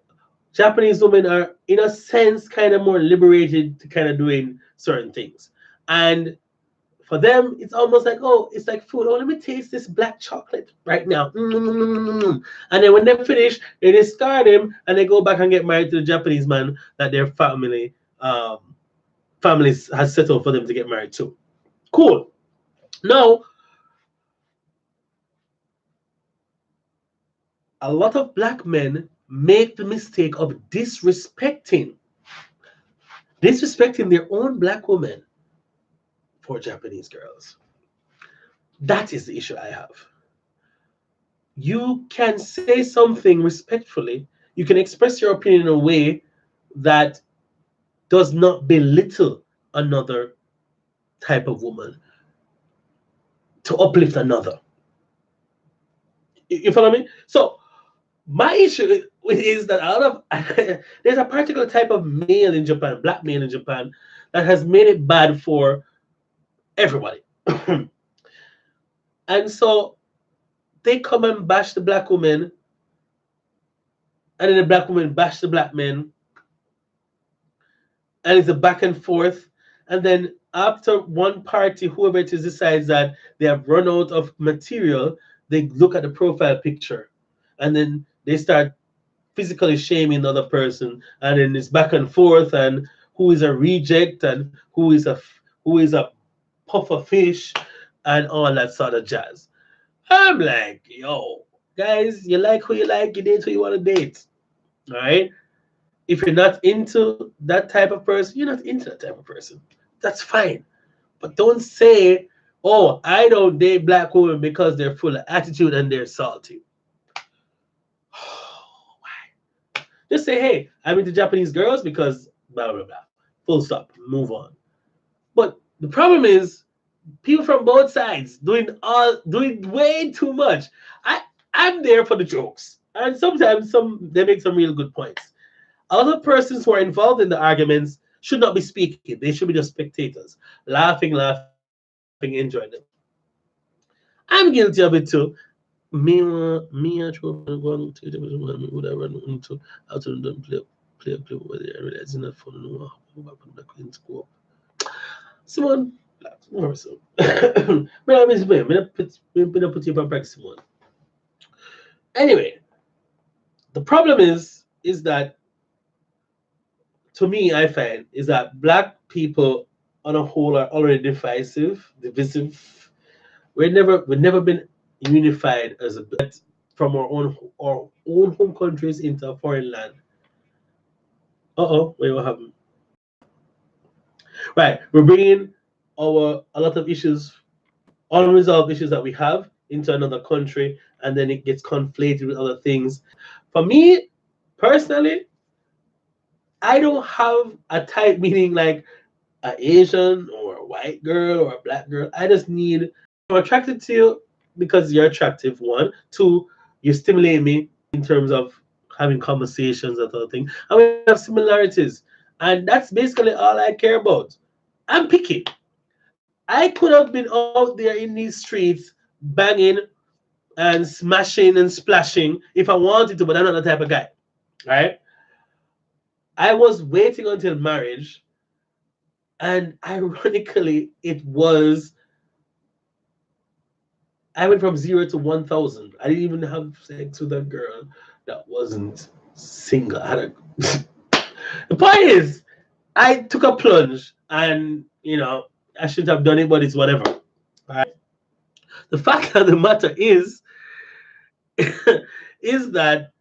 Speaker 1: Japanese women are, in a sense, kind of more liberated to kind of doing certain things, and for them, it's almost like, oh, it's like food. Oh, let me taste this black chocolate right now. And then when they finish, they discard him and they go back and get married to the Japanese man that their families has settled for them to get married to. Cool. Now, a lot of black men make the mistake of disrespecting their own black women for Japanese girls. That is the issue I have. You can say something respectfully. You can express your opinion in a way that does not belittle another type of woman to uplift another. You follow me? So my issue is that a lot of there's a particular type of male in Japan, black male in Japan, that has made it bad for everybody. And so they come and bash the black women, and then the black women bash the black men, and it's a back and forth. And then after one party, whoever it is, decides that they have run out of material, they look at the profile picture, and then they start physically shaming the other person, and then it's back and forth, and who is a reject, and who is a puffer fish, and all that sort of jazz. I'm like, yo, guys, you like who you like, you date who you want to date. All right? If you're not into that type of person, you're not into that type of person. That's fine. But don't say, oh, I don't date black women because they're full of attitude and they're salty. Why? Just say, hey, I'm into Japanese girls because blah, blah, blah. Full stop. Move on. But the problem is, people from both sides doing way too much. I'm there for the jokes, and sometimes they make some real good points. Other persons who are involved in the arguments should not be speaking. They should be just spectators, laughing, enjoying them. I'm guilty of it too. Me, I going to would I run into how to play where they realize it's not fun no more. School. Someone. More so. I'm put you on practice one. Anyway, the problem is that, to me, I find is that black people on a whole are already divisive. We've never been unified as a from our own home countries into a foreign land. Wait, what happened? Right, we're bringing a lot of issues, unresolved issues that we have into another country, and then it gets conflated with other things. For me, personally, I don't have a type meaning like an Asian or a white girl or a black girl. I just need, I'm attracted to you because you're attractive, one. Two, you stimulate me in terms of having conversations, that other thing. And we have similarities. And that's basically all I care about. I'm picky. I could have been out there in these streets banging and smashing and splashing if I wanted to, but I'm not the type of guy, right? I was waiting until marriage, and ironically, I went from 0 to 1,000. I didn't even have sex with a girl that wasn't single. The point is, I took a plunge, and I shouldn't have done it, but it's whatever. Right? The fact of the matter is that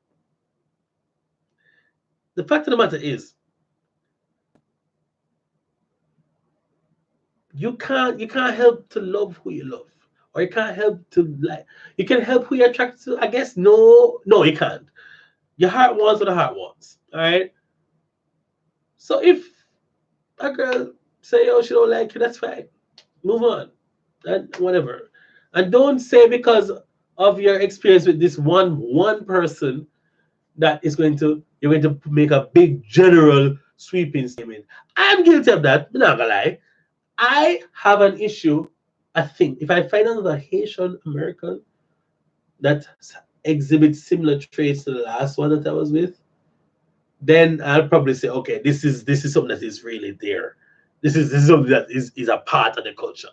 Speaker 1: you can't help to love who you love, or you can't help to like. You can help who you're attracted to. I guess no, you can't. Your heart wants what the heart wants. All right. So if a girl say, "Oh, she don't like you," that's fine. Move on, and whatever. And don't say because of your experience with this one person that you're going to make a big general sweeping statement. I'm guilty of that. I'm not gonna lie. I have an issue. I think if I find another Haitian American that exhibits similar traits to the last one that I was with, then I'll probably say, okay, this is something that is really there. This is something that is a part of the culture.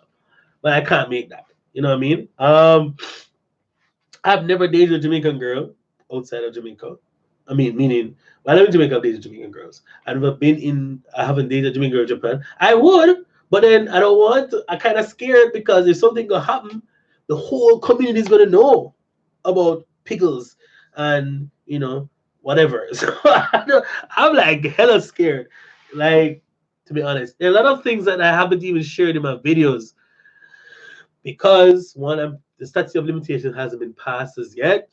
Speaker 1: But I can't make that. You know what I mean? I've never dated a Jamaican girl outside of Jamaica. I mean, meaning while I'm in Jamaica, I've dated Jamaican girls. I haven't dated a Jamaican girl in Japan. I would, but then I don't want to. I kind of scared because if something gonna happen, the whole community is gonna know about pickles and whatever. So I'm like hella scared. Like, to be honest, there are a lot of things that I haven't even shared in my videos because one, the statute of limitation hasn't been passed as yet.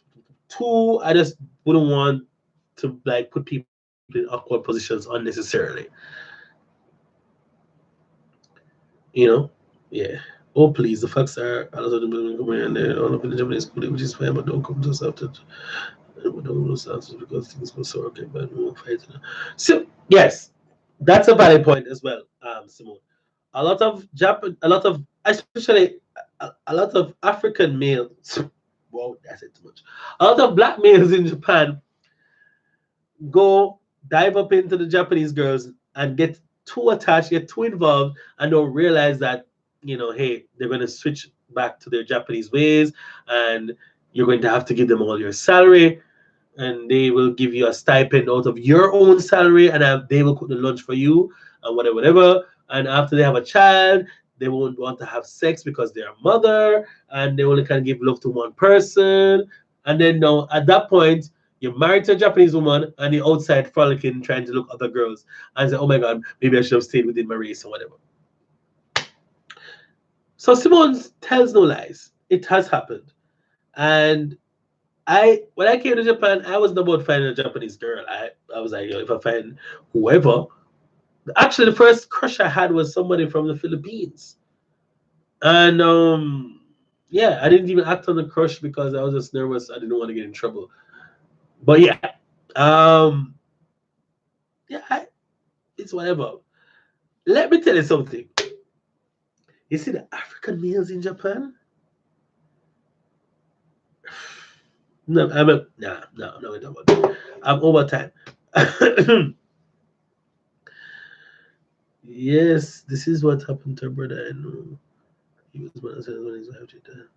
Speaker 1: Two, I just wouldn't want to like put people in awkward positions unnecessarily. Yeah. Oh please, the facts are a lot of them come in and they're all up in the Japanese school, which is fine, but don't come to us after because things go so okay, but we won't fight. So yes, that's a valid point as well, Simone. A lot of especially a lot of African males. Wow, that's it too much. A lot of black males in Japan go dive up into the Japanese girls and get too attached, get too involved, and don't realize that, hey, they're going to switch back to their Japanese ways, and you're going to have to give them all your salary, and they will give you a stipend out of your own salary, and they will cook the lunch for you, and whatever, whatever. And after they have a child, they won't want to have sex because they're a mother, and they only can give love to one person. And then now, at that point, you're married to a Japanese woman, and you're outside frolicking, trying to look other girls, and say, "Oh my God, maybe I should have stayed within my race or whatever." So Simone tells no lies. It has happened, and when I came to Japan, I wasn't about finding a Japanese girl. I was like, if I find whoever. Actually, the first crush I had was somebody from the Philippines, and yeah, I didn't even act on the crush because I was just nervous. I didn't want to get in trouble. But yeah, um, yeah, it's whatever. Let me tell you something. You see the African males in Japan? No, no, no, no. I'm over time. Yes, this is what happened to our brother. I know. He was one of when his wife did that.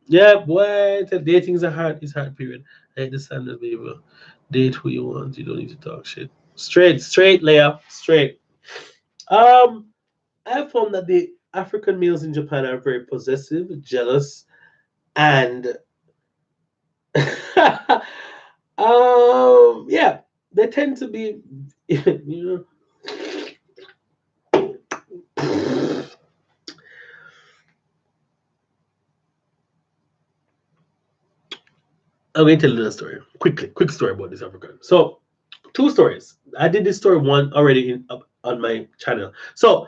Speaker 1: Yeah, boy, dating's a hard, it's hard period. I understand that, baby. Date who you want. You don't need to talk shit. Straight, Leia, straight. Um, I found that the African males in Japan are very possessive, jealous, and yeah, they tend to be, you know. I'm going to tell you a story. Quick story about this African. So, two stories. I did this story one already on my channel. So,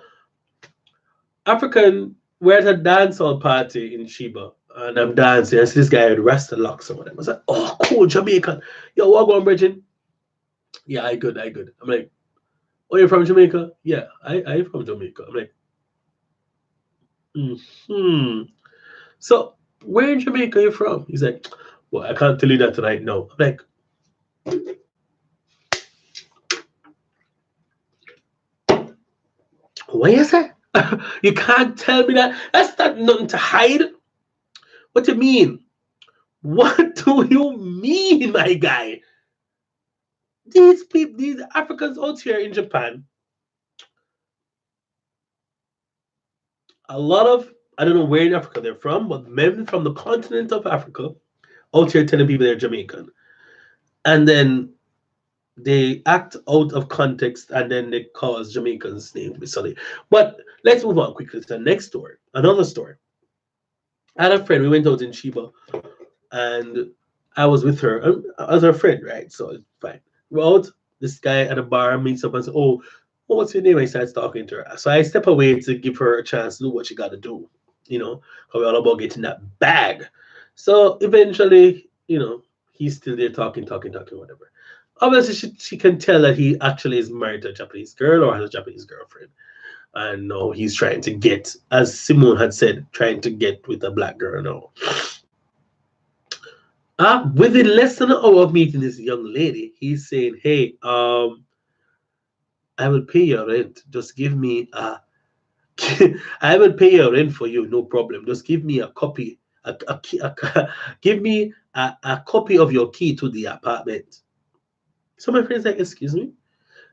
Speaker 1: African, we're at a dancehall party in Sheba, and I'm dancing. I see this guy with Rasta locks or whatever. I was like, oh, cool, Jamaican. Yo, what going, Bridget? Yeah, I good. I'm like, oh, you're from Jamaica? Yeah, I from Jamaica. I'm like, hmm. So, where in Jamaica are you from? He's like, well, I can't tell you that tonight. No. I'm like, what is that? You can't tell me that. That's not nothing to hide. What do you mean? What do you mean, my guy? These people, these Africans out here in Japan, a lot of, I don't know where in Africa they're from, but men from the continent of Africa out here telling people they're Jamaican. And then they act out of context and then they cause Jamaicans' name to be sullied. But let's move on quickly to the next story. Another story. I had a friend, we went out in Chiba and I was with her as her friend, right? So it's fine. We're out, this guy at a bar meets up and says, oh, what's your name? I starts talking to her. So I step away to give her a chance to do what she got to do, because we're all about getting that bag. So eventually, he's still there talking, whatever. Obviously, she can tell that he actually is married to a Japanese girl or has a Japanese girlfriend. And no, he's trying to get, as Simone had said, trying to get with a black girl now. Within less than an hour of meeting this young lady, he's saying, "Hey, I will pay your rent. Just give me a, I will pay your rent for you, no problem. Just give me a copy, give me a copy of your key to the apartment." So my friend's like, "Excuse me?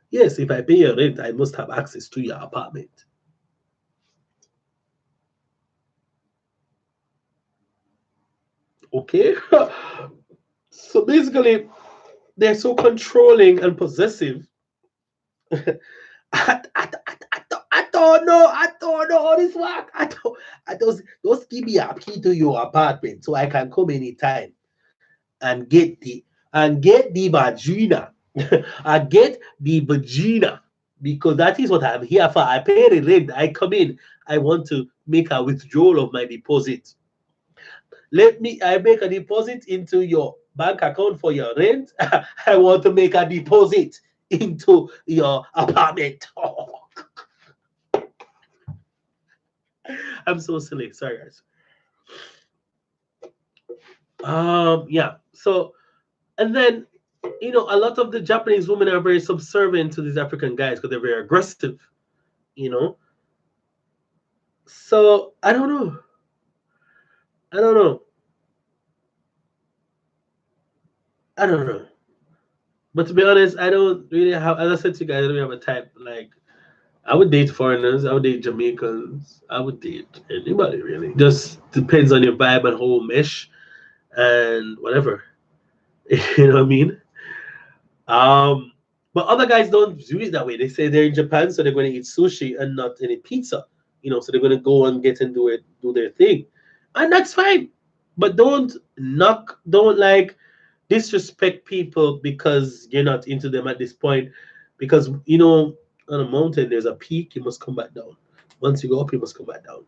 Speaker 1: Yes, if I pay your rent, I must have access to your apartment." Okay. So basically, they're so controlling and possessive. I don't know. I don't know how this work. I just give me a key to your apartment so I can come anytime and get the vagina. I get the vagina because that is what I'm here for. I pay the rent. I come in. I want to make a withdrawal of my deposit. I make a deposit into your bank account for your rent. I want to make a deposit into your apartment. I'm so silly. Sorry, guys. Yeah. So, and then, a lot of the Japanese women are very subservient to these African guys because they're very aggressive. You know. So I don't know. I don't know. I don't know. But to be honest, I don't really have. As I said to you guys, I don't really have a type. Like, I would date foreigners. I would date Jamaicans. I would date anybody really. Just depends on your vibe and whole mesh and whatever. You know what I mean? Um, but other guys don't do it that way. They say they're in Japan, so they're going to eat sushi and not any pizza. So they're going to go and get and do their thing, and that's fine. But don't like disrespect people because you're not into them at this point. Because on a mountain there's a peak, you must come back down. Once you go up, you must come back down.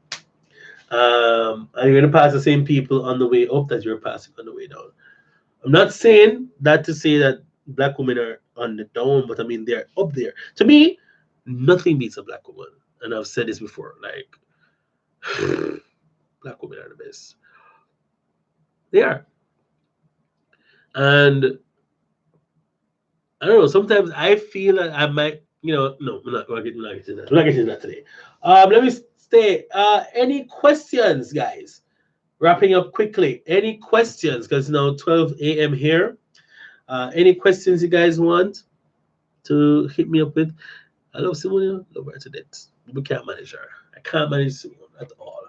Speaker 1: And you're gonna pass the same people on the way up that you're passing on the way down. I'm not saying that to say that black women are on the down, but I mean they're up there. To me, nothing beats a black woman, and I've said this before. Like, black women are the best. They are, and I don't know. Sometimes I feel that I might, no, we're not getting that. We're not getting that today. Let me stay. Any questions, guys? Wrapping up quickly. Any questions? Because now 12 a.m. here. Any questions you guys want to hit me up with? I love Simone. Love her to death. We can't manage her. I can't manage Simone at all.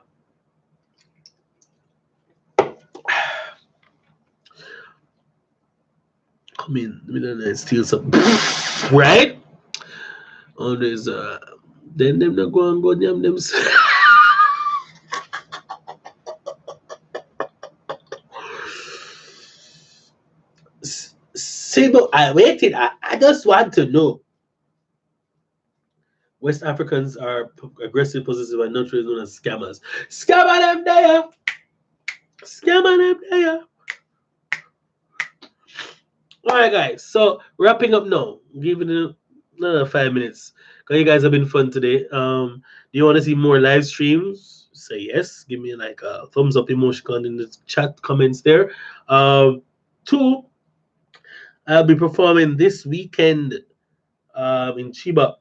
Speaker 1: Come in the middle of the night, steal something. Right? Oh, there's then them not go and go damn them. Simple. I waited. I just want to know. West Africans are aggressive, possessive, and not really known as scammers. Scammer them there. Scammer them there. All right, guys. So wrapping up now. Giving it another 5 minutes. Because you guys have been fun today. Do you want to see more live streams? Say yes. Give me like a thumbs up emotion in the chat comments there. Two, I'll be performing this weekend in Chiba.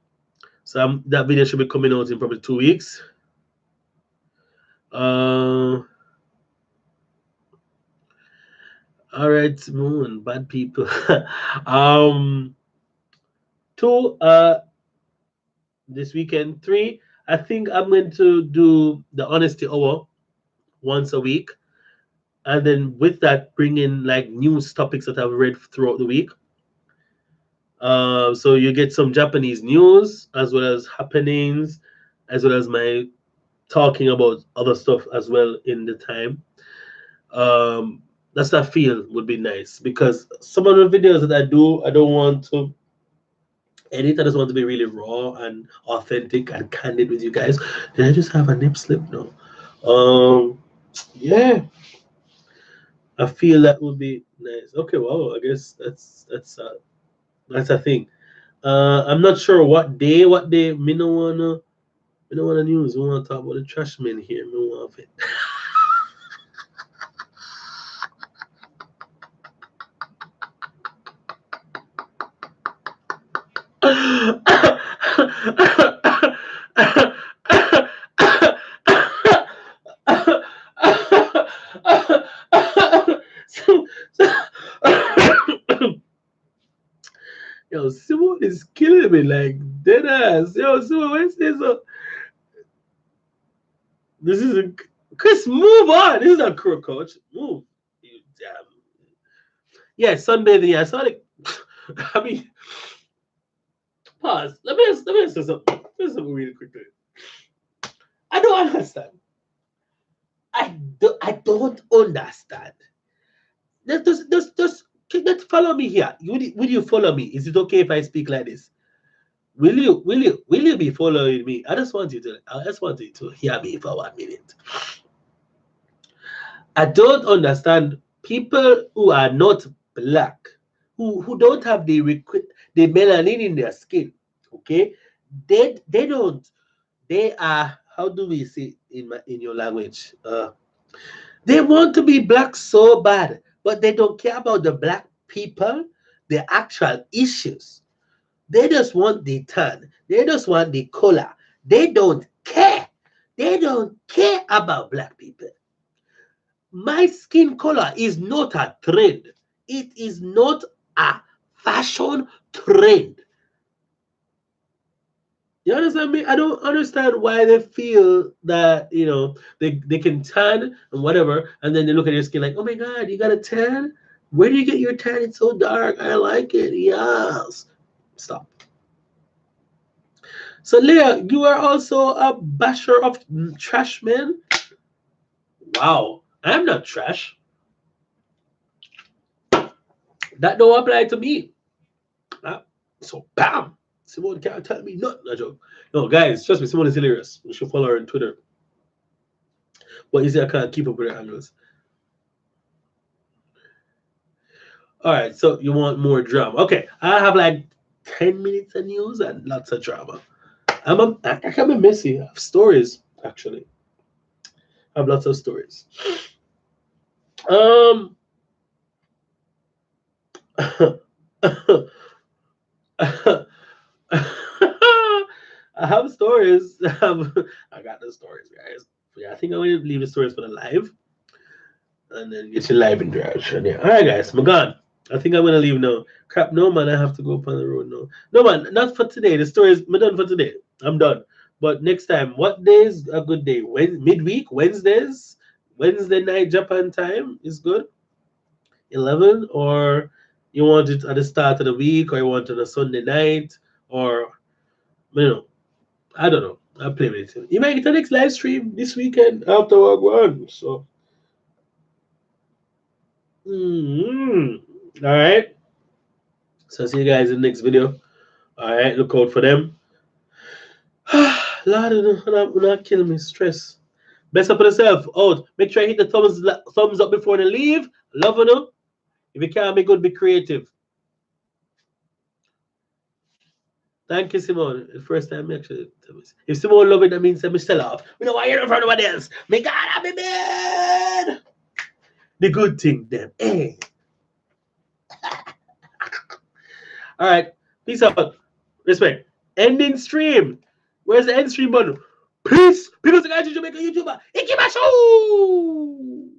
Speaker 1: So that video should be coming out in probably 2 weeks. All right, Moon, bad people. Two, this weekend. Three, I think I'm going to do the honesty hour once a week, and then with that, bring in like news topics that I've read throughout the week. So you get some Japanese news as well as happenings, as well as my talking about other stuff as well in the time. That's that feel would be nice because some of the videos that I do, I don't want to edit. I just want to be really raw and authentic and candid with you guys. Did I just have a nip slip? No. Yeah, I feel that would be nice. Okay, well, I guess that's That's a thing. I'm not sure what day. Me no wanna. Me no wanna news. We wanna talk about the trash men here. Me want it. so, so Yo, Simone is killing me like dead ass. Yo, Simone, Wednesday, so this is a Chris. Move on. This is a crew coach. Move. You damn. Yeah, sunbathing. Yeah, I saw it. I mean, pause. Let me say something. Let me say something really quickly. I don't understand. I don't understand. Just follow me here. Will you follow me? Is it okay if I speak like this? Will you be following me? I just want you to hear me for 1 minute. I don't understand people who are not black, who don't have the melanin in their skin. Okay, they don't. They are, how do we say in your language? They want to be black so bad, but they don't care about the black people, the actual issues. They just want the tan. They just want the color. They don't care. They don't care about black people. My skin color is not a trend. It is not a fashion trend. You understand me? I don't understand why they feel that, they can tan and whatever, and then they look at your skin like, oh my god, you got a tan? Where do you get your tan? It's so dark. I like it. Yes. Stop. So Leah, you are also a basher of trash men? Wow. I'm not trash. That don't apply to me. Uh, So bam. Simone can't tell me nothing. No joke. No, guys, trust me, Simone is hilarious. You should follow her on Twitter. But you see, I can't keep up with her handles. All right, so you want more drama? Okay, I have like 10 minutes of news and lots of drama. I can be messy. I have stories actually. I have lots of stories. Um, I have stories. I got the stories, guys. Yeah, I think I'm gonna leave the stories for the live, and then get your live interaction. Yeah. All right, guys, I'm gone. I think I'm gonna leave now. Crap, no man, I have to go up on the road now. No man, not for today. The stories I'm done for today. I'm done. But next time, what day is a good day? Midweek, Wednesdays, Wednesday night Japan time is good. 11, or you want it at the start of the week, or you want it on a Sunday night, or I don't know. I'll play with it. You might get the next live stream this weekend after work one. So, all right. So, I'll see you guys in the next video. All right. Look out for them. Lord, you're not killing me. Stress. Best up on yourself. Out. Make sure you hit the thumbs up before you leave. Love you. If you can't be good, be creative. Thank you, Simone. The first time, actually. If Simone love it, that means I'm still off. We don't want to hear it from anyone else. Me God, I'm bad. The good thing, them. Hey. All right. Peace out. Respect. Ending stream. Where's the end stream button? Peace. People say, guys, Jamaica YouTuber. Ikimashou.